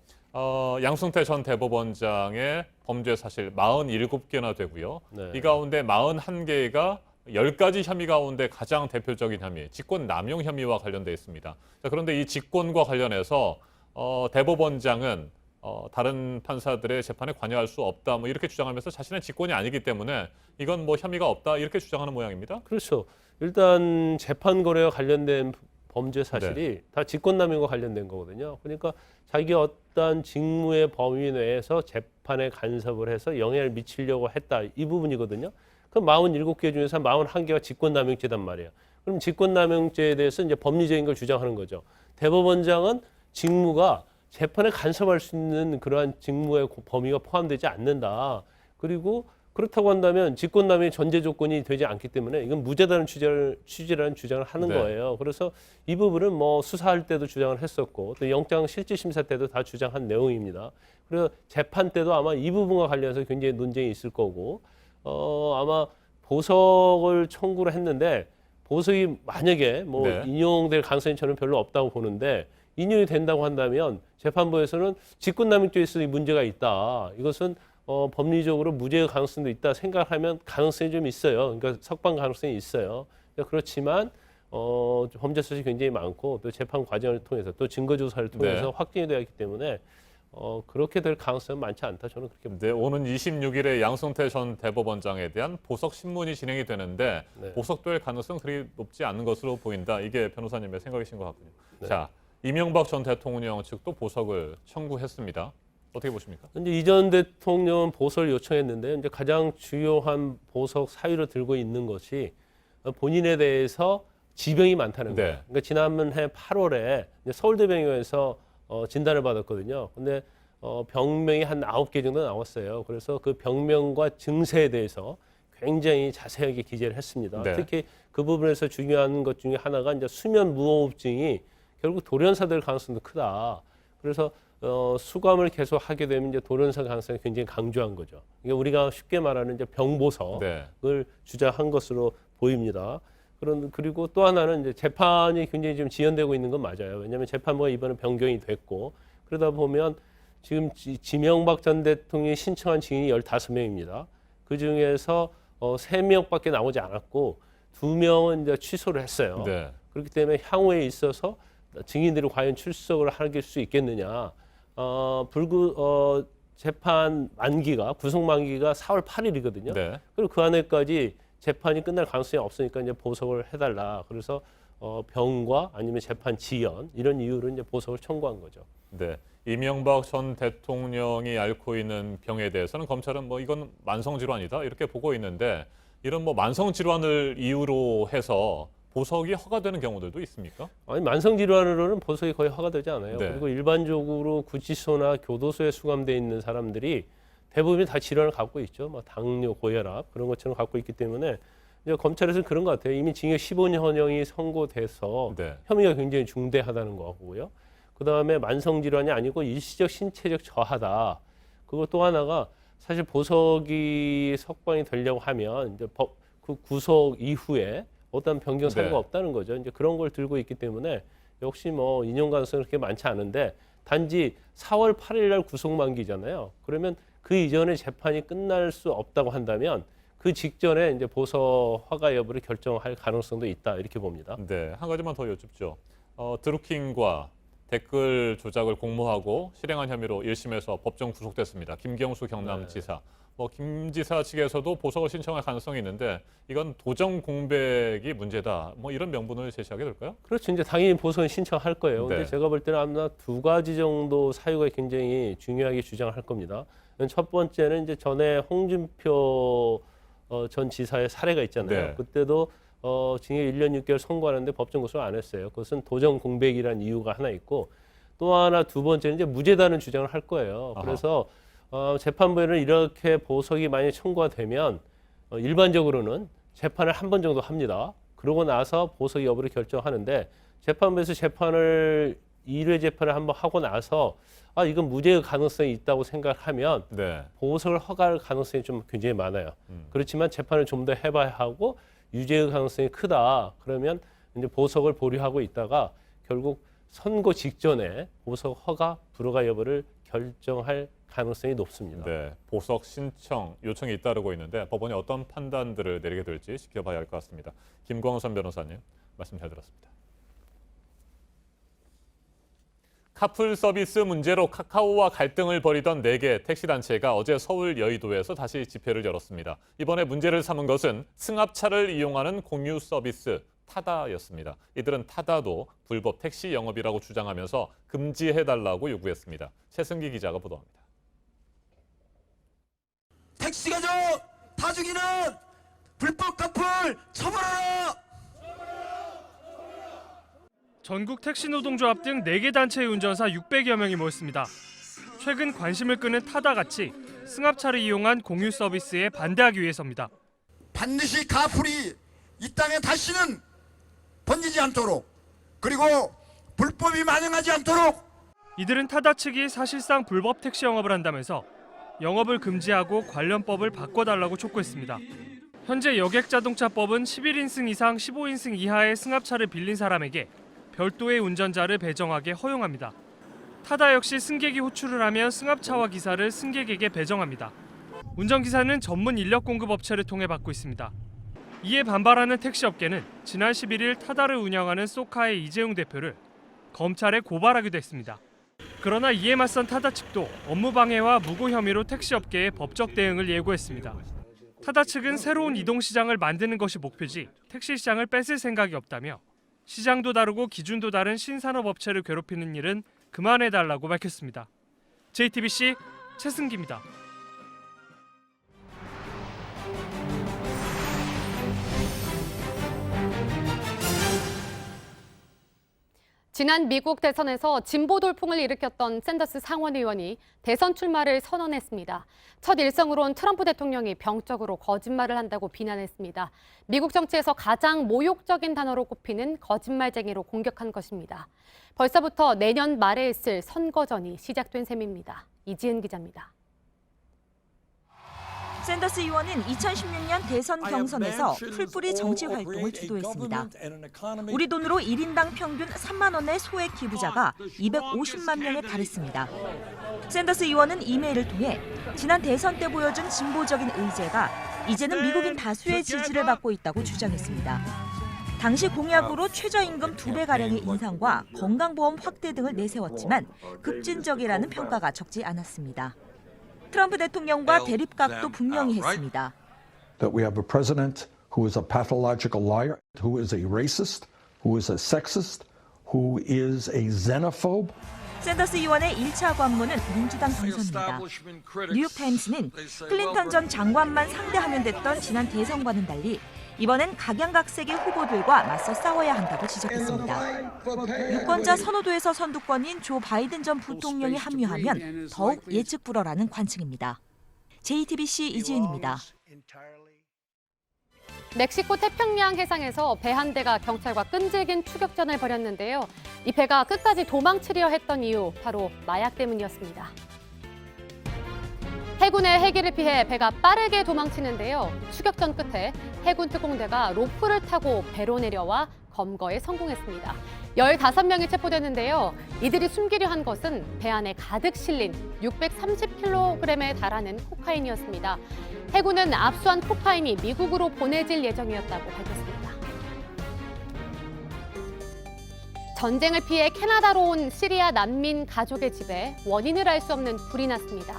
양승태 전 대법원장의 범죄 사실 47개나 되고요. 네. 이 가운데 41개가 10가지 혐의 가운데 가장 대표적인 혐의, 직권 남용 혐의와 관련돼 있습니다. 자, 그런데 이 직권과 관련해서 대법원장은 다른 판사들의 재판에 관여할 수 없다, 뭐 이렇게 주장하면서 자신의 직권이 아니기 때문에 이건 뭐 혐의가 없다 이렇게 주장하는 모양입니다. 그렇죠. 일단 재판 거래와 관련된 범죄 사실이 다 직권남용과 관련된 거거든요. 그러니까 자기 어떤 직무의 범위 내에서 재판에 간섭을 해서 영향을 미치려고 했다 이 부분이거든요. 그럼 47개 중에서 41개가 직권남용죄단 말이에요. 그럼 직권남용죄에 대해서 이제 법리적인 걸 주장하는 거죠. 대법원장은 직무가 재판에 간섭할 수 있는 그러한 직무의 범위가 포함되지 않는다. 그리고 그렇다고 한다면 직권남용의 전제 조건이 되지 않기 때문에 이건 무죄다는 취지라는 주장을 하는 거예요. 그래서 이 부분은 뭐 수사할 때도 주장을 했었고 또 영장 실질 심사 때도 다 주장한 내용입니다. 그래서 재판 때도 아마 이 부분과 관련해서 굉장히 논쟁이 있을 거고 아마 보석을 청구를 했는데 보석이 만약에 뭐 인용될 가능성이 저는 별로 없다고 보는데 인용이 된다고 한다면 재판부에서는 직권남용죄에 있어 문제가 있다. 이것은 법리적으로 무죄의 가능성도 있다 생각하면 가능성이 좀 있어요. 그러니까 석방 가능성이 있어요. 그렇지만 범죄 사실이 굉장히 많고 또 재판 과정을 통해서 또 증거조사를 통해서 확정이 되었기 때문에 그렇게 될 가능성은 많지 않다. 저는 그렇게 봅니다. 네, 오는 26일에 양승태 전 대법원장에 대한 보석 신문이 진행이 되는데 보석될 가능성은 그리 높지 않은 것으로 보인다. 이게 변호사님의 생각이신 것 같군요. 자, 이명박 전 대통령 측도 보석을 청구했습니다. 어떻게 보십니까? 이제 이 전 대통령은 보석을 요청했는데 이제 가장 주요한 보석 사유로 들고 있는 것이 본인에 대해서 지병이 많다는 거예요. 그러니까 지난해 8월에 서울대병원에서 진단을 받았거든요. 근데 병명이 한 9개 정도 나왔어요. 그래서 그 병명과 증세에 대해서 굉장히 자세하게 기재를 했습니다. 특히 그 부분에서 중요한 것 중에 하나가 이제 수면 무호흡증이 결국 돌연사될 가능성도 크다. 그래서 수감을 계속 하게 되면 이제 돌연사 가능성이 굉장히 강조한 거죠. 이게 우리가 쉽게 말하는 이제 병보석을 주장한 것으로 보입니다. 그리고 또 하나는 이제 재판이 굉장히 좀 지연되고 있는 건 맞아요. 왜냐하면 재판부가 이번에 변경이 됐고 그러다 보면 지금 지명박 전 대통령이 신청한 증인이 15명입니다. 그 중에서 3명밖에 나오지 않았고 2명은 이제 취소를 했어요. 그렇기 때문에 향후에 있어서 증인들이 과연 출석을 할 수 있겠느냐. 재판 만기가 구속 만기가 4월 8일이거든요. 그리고 그 안에까지 재판이 끝날 가능성이 없으니까 이제 보석을 해달라. 그래서 병과 아니면 재판 지연 이런 이유로 이제 보석을 청구한 거죠. 네, 이명박 전 대통령이 앓고 있는 병에 대해서는 검찰은 뭐 이건 만성 질환이다 이렇게 보고 있는데 이런 뭐 만성 질환을 이유로 해서 보석이 허가되는 경우들도 있습니까? 아니 만성 질환으로는 보석이 거의 허가되지 않아요. 그리고 일반적으로 구치소나 교도소에 수감돼 있는 사람들이 대부분이 다 질환을 갖고 있죠. 뭐 당뇨, 고혈압 그런 것처럼 갖고 있기 때문에 이제 검찰에서는 그런 것 같아요. 이미 징역 15년형이 선고돼서 혐의가 굉장히 중대하다는 거고요. 그 다음에 만성 질환이 아니고 일시적 신체적 저하다. 그리고 또 하나가 사실 보석이 석방이 되려고 하면 이제 그 구속 이후에 어떤 변경 사유가 없다는 거죠. 이제 그런 걸 들고 있기 때문에 역시 뭐 인용 가능성이 그렇게 많지 않은데 단지 4월 8일 날 구속 만기잖아요. 그러면 그 이전에 재판이 끝날 수 없다고 한다면 그 직전에 이제 보석 허가 여부를 결정할 가능성도 있다 이렇게 봅니다. 네, 한 가지만 더 여쭙죠. 드루킹과 댓글 조작을 공모하고 실행한 혐의로 1심에서 법정 구속됐습니다. 김경수 경남지사. 김 지사 측에서도 보석을 신청할 가능성이 있는데 이건 도정 공백이 문제다. 이런 명분을 제시하게 될까요? 그렇죠. 이제 당연히 보석은 신청할 거예요. 근데 제가 볼 때는 아마 두 가지 정도 사유가 굉장히 중요하게 주장을 할 겁니다. 첫 번째는 이제 전에 홍준표 전 지사의 사례가 있잖아요. 그때도 징역 1년 6개월 선고하는데 법정 고소를 안 했어요. 그것은 도정 공백이라는 이유가 하나 있고 또 하나 두 번째는 이제 무죄다는 주장을 할 거예요. 그래서 재판부에는 이렇게 보석이 만약 청구가 되면 일반적으로는 재판을 한 번 정도 합니다. 그러고 나서 보석 여부를 결정하는데 재판부에서 1회 재판을 한번 하고 나서 이건 무죄의 가능성이 있다고 생각하면 보석을 허가할 가능성이 좀 굉장히 많아요. 그렇지만 재판을 좀 더 해봐야 하고 유죄의 가능성이 크다. 그러면 이제 보석을 보류하고 있다가 결국 선고 직전에 보석 허가 불허가 여부를 결정할 가능성이 높습니다. 네, 보석 신청 요청이 잇따르고 있는데 법원이 어떤 판단들을 내리게 될지 지켜봐야 할 것 같습니다. 김광선 변호사님 말씀 잘 들었습니다. 카풀 서비스 문제로 카카오와 갈등을 벌이던 4개 택시단체가 어제 서울 여의도에서 다시 집회를 열었습니다. 이번에 문제를 삼은 것은 승합차를 이용하는 공유 서비스 타다였습니다. 이들은 타다도 불법 택시 영업이라고 주장하면서 금지해달라고 요구했습니다. 최승기 기자가 보도합니다. 택시가 타 죽이는 불법 카풀 처벌하라! 전국 택시노동조합 등 4개 단체의 운전사 600여 명이 모였습니다. 최근 관심을 끄는 타다같이 승합차를 이용한 공유 서비스에 반대하기 위해서입니다. 반드시 카풀이 이 땅에 다시는 번지지 않도록 그리고 불법이 만연하지 않도록 이들은 타다 측이 사실상 불법 택시 영업을 한다면서 영업을 금지하고 관련 법을 바꿔달라고 촉구했습니다. 현재 여객자동차법은 11인승 이상 15인승 이하의 승합차를 빌린 사람에게 별도의 운전자를 배정하게 허용합니다. 타다 역시 승객이 호출을 하면 승합차와 기사를 승객에게 배정합니다. 운전기사는 전문 인력 공급 업체를 통해 받고 있습니다. 이에 반발하는 택시업계는 지난 11일 타다를 운영하는 소카의 이재용 대표를 검찰에 고발하기도 했습니다. 그러나 이에 맞선 타다 측도 업무방해와 무고 혐의로 택시업계에 법적 대응을 예고했습니다. 타다 측은 새로운 이동시장을 만드는 것이 목표지 택시시장을 뺏을 생각이 없다며 시장도 다르고 기준도 다른 신산업업체를 괴롭히는 일은 그만해달라고 밝혔습니다. JTBC 최승기입니다. 지난 미국 대선에서 진보 돌풍을 일으켰던 샌더스 상원 의원이 대선 출마를 선언했습니다. 첫 일성으론 트럼프 대통령이 병적으로 거짓말을 한다고 비난했습니다. 미국 정치에서 가장 모욕적인 단어로 꼽히는 거짓말쟁이로 공격한 것입니다. 벌써부터 내년 말에 있을 선거전이 시작된 셈입니다. 이지은 기자입니다. 샌더스 의원은 2016년 대선 경선에서 풀뿌리 정치 활동을 주도했습니다. 우리 돈으로 1인당 평균 3만 원의 소액 기부자가 250만 명에 달했습니다. 샌더스 의원은 이메일을 통해 지난 대선 때 보여준 진보적인 의제가 이제는 미국인 다수의 지지를 받고 있다고 주장했습니다. 당시 공약으로 최저임금 2배가량의 인상과 건강보험 확대 등을 내세웠지만 급진적이라는 평가가 적지 않았습니다. 트럼프 대통령과 대립각도 분명히 했습니다. That we have a president who is a pathological liar, who is a racist, who is a sexist, who is a xenophobe. 샌더스 의원의 1차 관문은 민주당 경선입니다. 뉴욕타임스는 클린턴 전 장관만 상대하면 됐던 지난 대선과는 달리 이번엔 각양각색의 후보들과 맞서 싸워야 한다고 지적했습니다. 유권자 선호도에서 선두권인 조 바이든 전 부통령이 합류하면 더욱 예측 불허라는 관측입니다. JTBC 이지은입니다. 멕시코 태평양 해상에서 배 한 대가 경찰과 끈질긴 추격전을 벌였는데요. 이 배가 끝까지 도망치려 했던 이유 바로 마약 때문이었습니다. 해군의 해기를 피해 배가 빠르게 도망치는데요. 추격전 끝에 해군 특공대가 로프를 타고 배로 내려와 검거에 성공했습니다. 15명이 체포됐는데요. 이들이 숨기려 한 것은 배 안에 가득 실린 630kg에 달하는 코카인이었습니다. 해군은 압수한 코카인이 미국으로 보내질 예정이었다고 밝혔습니다. 전쟁을 피해 캐나다로 온 시리아 난민 가족의 집에 원인을 알 수 없는 불이 났습니다.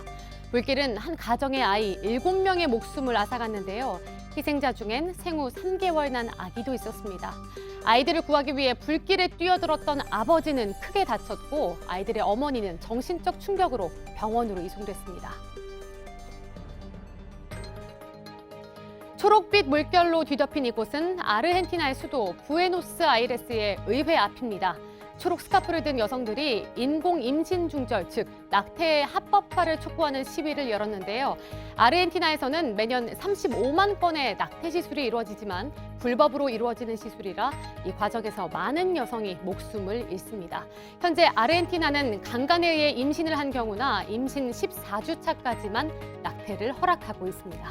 불길은 한 가정의 아이 7명의 목숨을 앗아갔는데요. 희생자 중엔 생후 3개월 난 아기도 있었습니다. 아이들을 구하기 위해 불길에 뛰어들었던 아버지는 크게 다쳤고 아이들의 어머니는 정신적 충격으로 병원으로 이송됐습니다. 초록빛 물결로 뒤덮인 이곳은 아르헨티나의 수도 부에노스아이레스의 의회 앞입니다. 초록 스카프를 든 여성들이 인공 임신 중절, 즉 낙태의 합법화를 촉구하는 시위를 열었는데요. 아르헨티나에서는 매년 35만 건의 낙태 시술이 이루어지지만 불법으로 이루어지는 시술이라 이 과정에서 많은 여성이 목숨을 잃습니다. 현재 아르헨티나는 강간에 의해 임신을 한 경우나 임신 14주 차까지만 낙태를 허락하고 있습니다.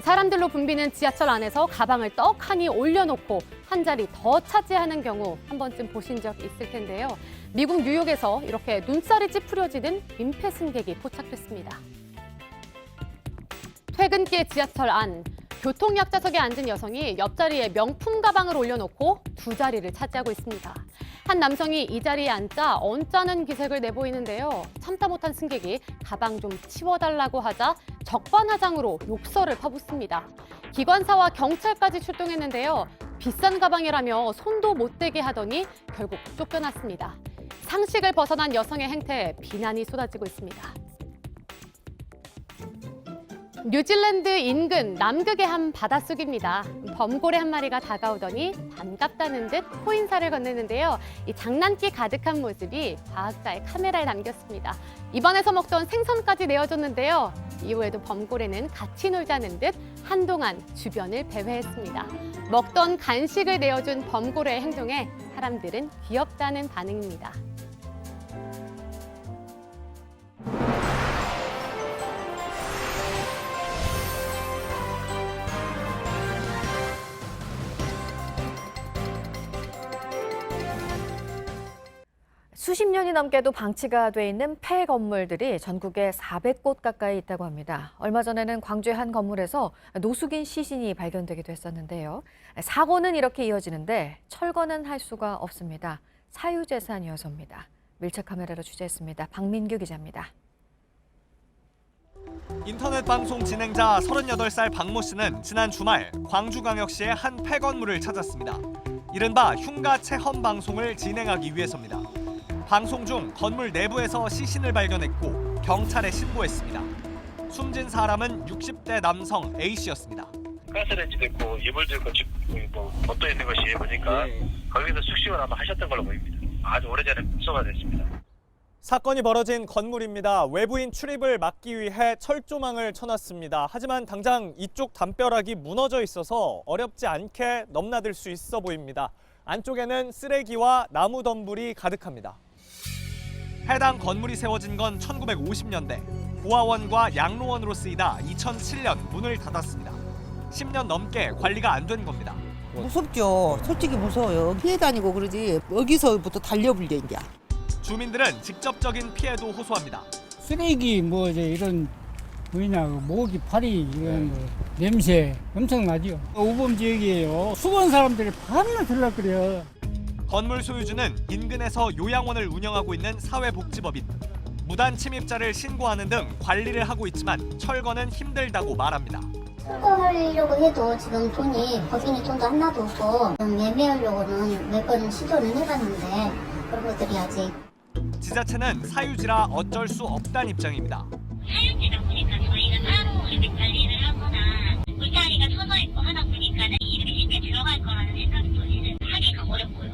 사람들로 붐비는 지하철 안에서 가방을 떡하니 올려놓고 한 자리 더 차지하는 경우 한 번쯤 보신 적 있을 텐데요. 미국 뉴욕에서 이렇게 눈살이 찌푸려지는 민폐 승객이 포착됐습니다. 퇴근길 지하철 안, 교통약자석에 앉은 여성이 옆자리에 명품 가방을 올려놓고 두 자리를 차지하고 있습니다. 한 남성이 이 자리에 앉자 언짢은 기색을 내보이는데요. 참다 못한 승객이 가방 좀 치워달라고 하자 적반하장으로 욕설을 퍼붓습니다. 기관사와 경찰까지 출동했는데요. 비싼 가방이라며 손도 못 대게 하더니 결국 쫓겨났습니다. 상식을 벗어난 여성의 행태에 비난이 쏟아지고 있습니다. 뉴질랜드 인근 남극의 한 바닷속입니다. 범고래 한 마리가 다가오더니 반갑다는 듯 포인사를 건네는데요. 이 장난기 가득한 모습이 과학자의 카메라에 담겼습니다. 입안에서 먹던 생선까지 내어줬는데요. 이후에도 범고래는 같이 놀자는 듯 한동안 주변을 배회했습니다. 먹던 간식을 내어준 범고래의 행동에 사람들은 귀엽다는 반응입니다. 수십 년이 넘게도 방치가 돼 있는 폐 건물들이 전국에 400곳 가까이 있다고 합니다. 얼마 전에는 광주의 한 건물에서 노숙인 시신이 발견되기도 했었는데요. 사고는 이렇게 이어지는데 철거는 할 수가 없습니다. 사유재산이어서입니다. 밀착 카메라로 취재했습니다. 박민규 기자입니다. 인터넷 방송 진행자 38살 박모 씨는 지난 주말 광주광역시의 한 폐건물을 찾았습니다. 이른바 흉가 체험 방송을 진행하기 위해서입니다. 방송 중 건물 내부에서 시신을 발견했고 경찰에 신고했습니다. 숨진 사람은 60대 남성 A씨였습니다. 가스레인지도 있고 이불도 있고 겉도 있는 것이 보니까 거기서 숙식을 아마 하셨던 걸로 보입니다. 아주 오래전에 흡수가 됐습니다. 사건이 벌어진 건물입니다. 외부인 출입을 막기 위해 철조망을 쳐놨습니다. 하지만 당장 이쪽 담벼락이 무너져 있어서 어렵지 않게 넘나들 수 있어 보입니다. 안쪽에는 쓰레기와 나무 덤불이 가득합니다. 해당 건물이 세워진 건 1950년대, 고아원과 양로원으로 쓰이다 2007년 문을 닫았습니다. 10년 넘게 관리가 안 된 겁니다. 무섭죠. 솔직히 무서워요. 피해 다니고 그러지 여기서부터 달려불려 이제. 주민들은 직접적인 피해도 호소합니다. 쓰레기 이런 모기, 파리 이런 거 냄새 엄청나죠. 오범 지역이에요. 수건 사람들이 밤낮 들락거려. 건물 소유주는 인근에서 요양원을 운영하고 있는 사회복지법인. 무단 침입자를 신고하는 등 관리를 하고 있지만 철거는 힘들다고 말합니다. 철거하려고 해도 지금 법인이 돈도 하나도 없고 매매하려고는 몇 번 시도는 해봤는데 그런 것들이 아직. 지자체는 사유지라 어쩔 수 없다는 입장입니다. 사유지다 보니까 저희가 따로 이렇게 관리를 하거나 물자리가 서져 있고 하다 보니까는 이렇게 쉽게 들어갈 거라는 생각도 하기가 어렵고요.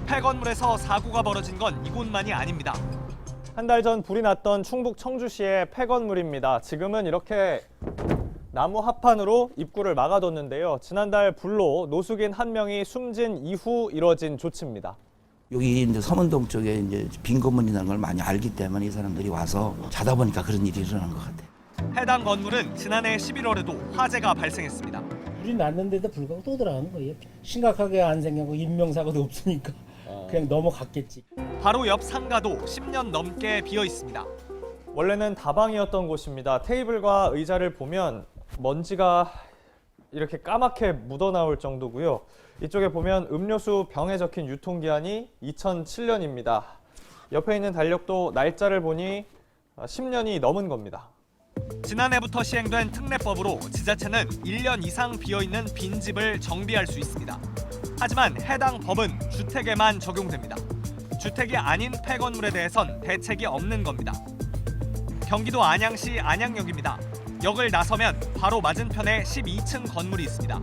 폐건물에서 사고가 벌어진 건 이곳만이 아닙니다. 한 달 전 불이 났던 충북 청주시의 폐건물입니다. 지금은 이렇게 나무 합판으로 입구를 막아뒀는데요. 지난달 불로 노숙인 한 명이 숨진 이후 이뤄진 조치입니다. 여기 이제 서문동 쪽에 이제 빈 건물이라는 걸 많이 알기 때문에 이 사람들이 와서 자다 보니까 그런 일이 일어난 것 같아요. 해당 건물은 지난해 11월에도 화재가 발생했습니다. 불이 났는데도 불구하고 또 들어가는 거예요. 심각하게 안 생기고 인명사고도 없으니까 그냥 넘어갔겠지. 바로 옆 상가도 10년 넘게 비어 있습니다. 원래는 다방이었던 곳입니다. 테이블과 의자를 보면 먼지가 이렇게 까맣게 묻어나올 정도고요. 이쪽에 보면 음료수 병에 적힌 유통기한이 2007년입니다. 옆에 있는 달력도 날짜를 보니 10년이 넘은 겁니다. 지난해부터 시행된 특례법으로 지자체는 1년 이상 비어있는 빈집을 정비할 수 있습니다. 하지만 해당 법은 주택에만 적용됩니다. 주택이 아닌 폐건물에 대해선 대책이 없는 겁니다. 경기도 안양시 안양역입니다. 역을 나서면 바로 맞은편에 12층 건물이 있습니다.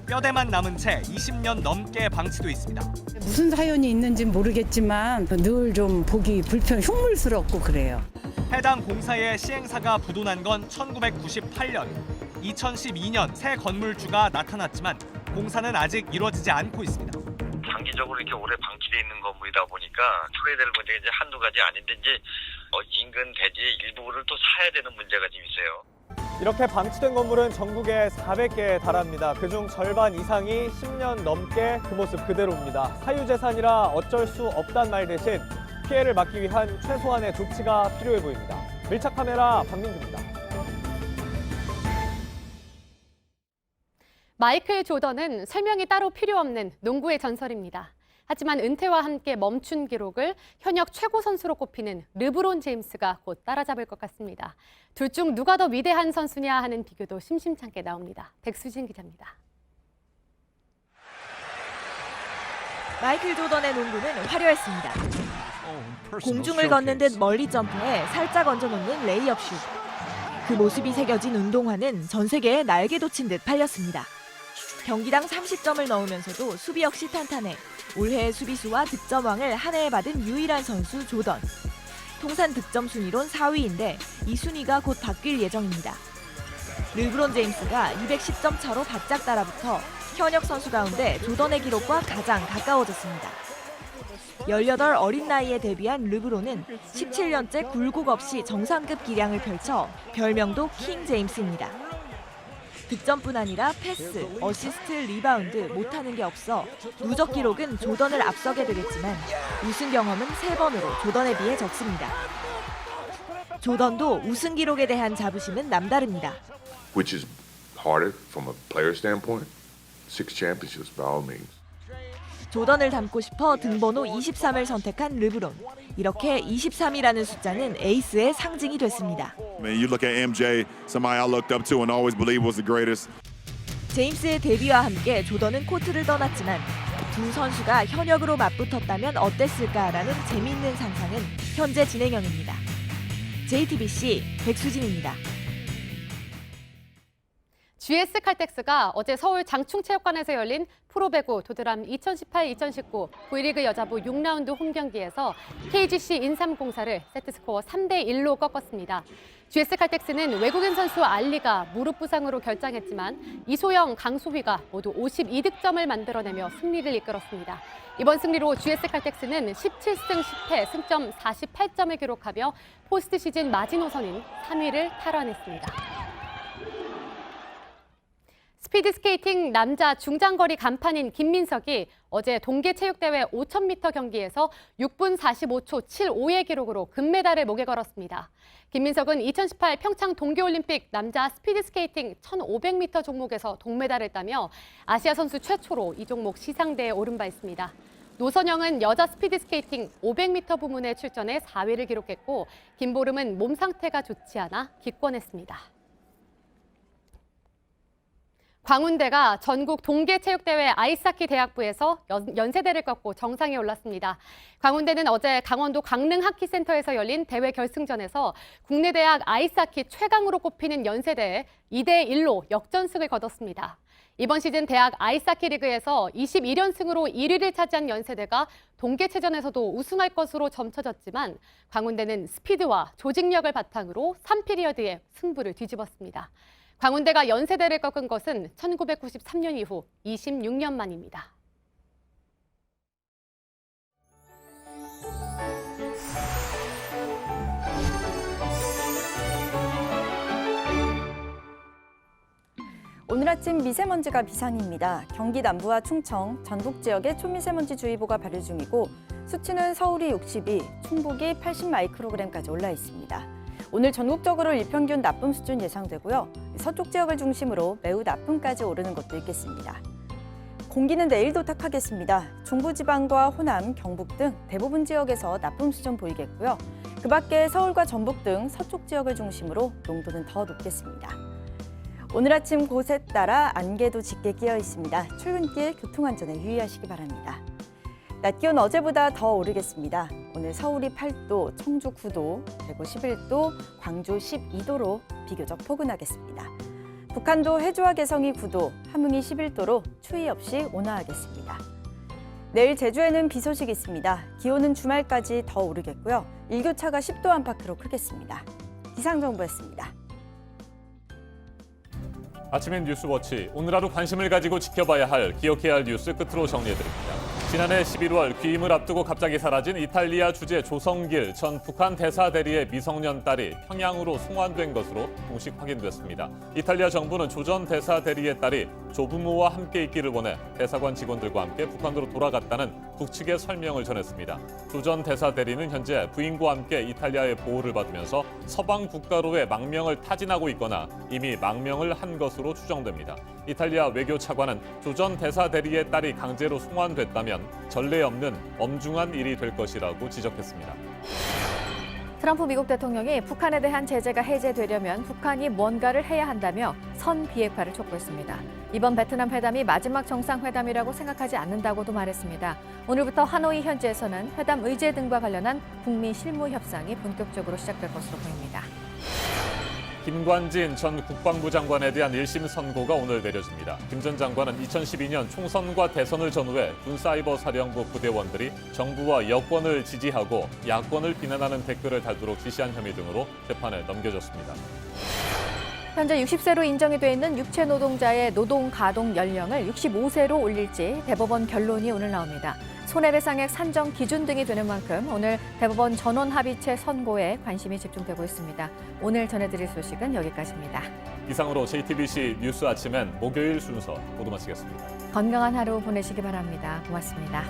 뼈대만 남은 채 20년 넘게 방치돼 있습니다. 무슨 사연이 있는지 모르겠지만 늘 좀 보기 흉물스럽고 그래요. 해당 공사의 시행사가 부도난 건 1998년, 2012년 새 건물주가 나타났지만 공사는 아직 이루어지지 않고 있습니다. 장기적으로 이렇게 오래 방치돼 있는 건물이다 보니까 초래될 문제가 이제 한두 가지 아닌데 이제 인근 대지의 일부분을 또 사야 되는 문제가 좀 있어요. 이렇게 방치된 건물은 전국에 400개에 달합니다. 그중 절반 이상이 10년 넘게 그 모습 그대로입니다. 사유재산이라 어쩔 수 없단 말 대신 피해를 막기 위한 최소한의 조치가 필요해 보입니다. 밀착 카메라 박민규입니다. 마이클 조던은 설명이 따로 필요 없는 농구의 전설입니다. 하지만 은퇴와 함께 멈춘 기록을 현역 최고 선수로 꼽히는 르브론 제임스가 곧 따라잡을 것 같습니다. 둘 중 누가 더 위대한 선수냐 하는 비교도 심심찮게 나옵니다. 백수진 기자입니다. 마이클 조던의 농구는 화려했습니다. 공중을 걷는 듯 멀리 점프해 살짝 얹어놓는 레이업 슛. 그 모습이 새겨진 운동화는 전 세계에 날개 돋친 듯 팔렸습니다. 경기당 30점을 넣으면서도 수비 역시 탄탄해 올해의 수비수와 득점왕을 한 해에 받은 유일한 선수 조던. 통산 득점 순위론 4위인데 이 순위가 곧 바뀔 예정입니다. 르브론 제임스가 210점 차로 바짝 따라붙어 현역 선수 가운데 조던의 기록과 가장 가까워졌습니다. 18 어린 나이에 데뷔한 르브론은 17년째 굴곡 없이 정상급 기량을 펼쳐 별명도 킹 제임스입니다. 득점뿐 아니라 패스, 어시스트, 리바운드 못하는 게 없어 누적 기록은 조던을 앞서게 되겠지만 우승 경험은 3번으로 조던에 비해 적습니다. 조던도 우승 기록에 대한 자부심은 남다릅니다. Which is harder from a player standpoint. 6 championships by all means. 조던을 닮고 싶어 등번호 23을 선택한 르브론. 이렇게 23이라는 숫자는 에이스의 상징이 됐습니다. You look at MJ, somebody I looked up to and always believed was the greatest. 제임스의 데뷔와 함께 조던은 코트를 떠났지만 두 선수가 현역으로 맞붙었다면 어땠을까라는 재미있는 상상은 현재 진행형입니다. JTBC 백수진입니다. GS 칼텍스가 어제 서울 장충체육관에서 열린 프로배구 도드람 2018-2019 V리그 여자부 6라운드 홈경기에서 KGC 인삼공사를 세트스코어 3대1로 꺾었습니다. GS 칼텍스는 외국인 선수 알리가 무릎 부상으로 결장했지만 이소영, 강소휘가 모두 52득점을 만들어내며 승리를 이끌었습니다. 이번 승리로 GS 칼텍스는 17승 10패 승점 48점을 기록하며 포스트 시즌 마지노선인 3위를 탈환했습니다. 스피드스케이팅 남자 중장거리 간판인 김민석이 어제 동계체육대회 5000m 경기에서 6분 45초 75의 기록으로 금메달을 목에 걸었습니다. 김민석은 2018 평창 동계올림픽 남자 스피드스케이팅 1500m 종목에서 동메달을 따며 아시아 선수 최초로 이 종목 시상대에 오른 바 있습니다. 노선영은 여자 스피드스케이팅 500m 부문에 출전해 4위를 기록했고 김보름은 몸 상태가 좋지 않아 기권했습니다. 광운대가 전국 동계체육대회 아이스하키 대학부에서 연세대를 꺾고 정상에 올랐습니다. 광운대는 어제 강원도 강릉하키센터에서 열린 대회 결승전에서 국내 대학 아이스하키 최강으로 꼽히는 연세대에 2대1로 역전승을 거뒀습니다. 이번 시즌 대학 아이스하키 리그에서 21연승으로 1위를 차지한 연세대가 동계체전에서도 우승할 것으로 점쳐졌지만 광운대는 스피드와 조직력을 바탕으로 3피리어드에 승부를 뒤집었습니다. 광운대가 연세대를 꺾은 것은 1993년 이후 26년 만입니다. 오늘 아침 미세먼지가 비상입니다. 경기 남부와 충청, 전북 지역에 초미세먼지주의보가 발효 중이고 수치는 서울이 62, 충북이 80 마이크로그램까지 올라 있습니다. 오늘 전국적으로 일평균 나쁨 수준 예상되고요. 서쪽 지역을 중심으로 매우 나쁨까지 오르는 곳도 있겠습니다. 공기는 내일도 탁하겠습니다. 중부지방과 호남, 경북 등 대부분 지역에서 나쁨 수준 보이겠고요. 그 밖에 서울과 전북 등 서쪽 지역을 중심으로 농도는 더 높겠습니다. 오늘 아침 곳에 따라 안개도 짙게 끼어 있습니다. 출근길 교통안전에 유의하시기 바랍니다. 낮 기온 어제보다 더 오르겠습니다. 오늘 서울이 8도, 청주 9도, 대구 11도, 광주 12도로 비교적 포근하겠습니다. 북한도 해주와 개성이 9도, 함흥이 11도로 추위 없이 온화하겠습니다. 내일 제주에는 비 소식이 있습니다. 기온은 주말까지 더 오르겠고요. 일교차가 10도 안팎으로 크겠습니다. 기상정보였습니다. 아침엔 뉴스워치, 오늘 하루 관심을 가지고 지켜봐야 할, 기억해야 할 뉴스 끝으로 정리해드립니다. 지난해 11월 귀임을 앞두고 갑자기 사라진 이탈리아 주재 조성길 전 북한 대사 대리의 미성년 딸이 평양으로 송환된 것으로 공식 확인됐습니다. 이탈리아 정부는 조 전 대사 대리의 딸이 조부모와 함께 있기를 원해 대사관 직원들과 함께 북한으로 돌아갔다는 북측의 설명을 전했습니다. 조 전 대사 대리는 현재 부인과 함께 이탈리아의 보호를 받으면서 서방 국가로의 망명을 타진하고 있거나 이미 망명을 한 것으로 추정됩니다. 이탈리아 외교차관은 조 전 대사 대리의 딸이 강제로 송환됐다면 전례 없는 엄중한 일이 될 것이라고 지적했습니다. 트럼프 미국 대통령이 북한에 대한 제재가 해제되려면 북한이 뭔가를 해야 한다며 선 비핵화를 촉구했습니다. 이번 베트남 회담이 마지막 정상회담이라고 생각하지 않는다고도 말했습니다. 오늘부터 하노이 현지에서는 회담 의제 등과 관련한 북미 실무 협상이 본격적으로 시작될 것으로 보입니다. 김관진 전 국방부 장관에 대한 1심 선고가 오늘 내려집니다. 김 전 장관은 2012년 총선과 대선을 전후해 군사이버사령부 부대원들이 정부와 여권을 지지하고 야권을 비난하는 댓글을 달도록 지시한 혐의 등으로 재판에 넘겨졌습니다. 현재 60세로 인정이 돼 있는 육체 노동자의 노동 가동 연령을 65세로 올릴지 대법원 결론이 오늘 나옵니다. 손해배상액 산정 기준 등이 되는 만큼 오늘 대법원 전원 합의체 선고에 관심이 집중되고 있습니다. 오늘 전해드릴 소식은 여기까지입니다. 이상으로 JTBC 뉴스 아침엔 목요일 순서 모두 마치겠습니다. 건강한 하루 보내시기 바랍니다. 고맙습니다.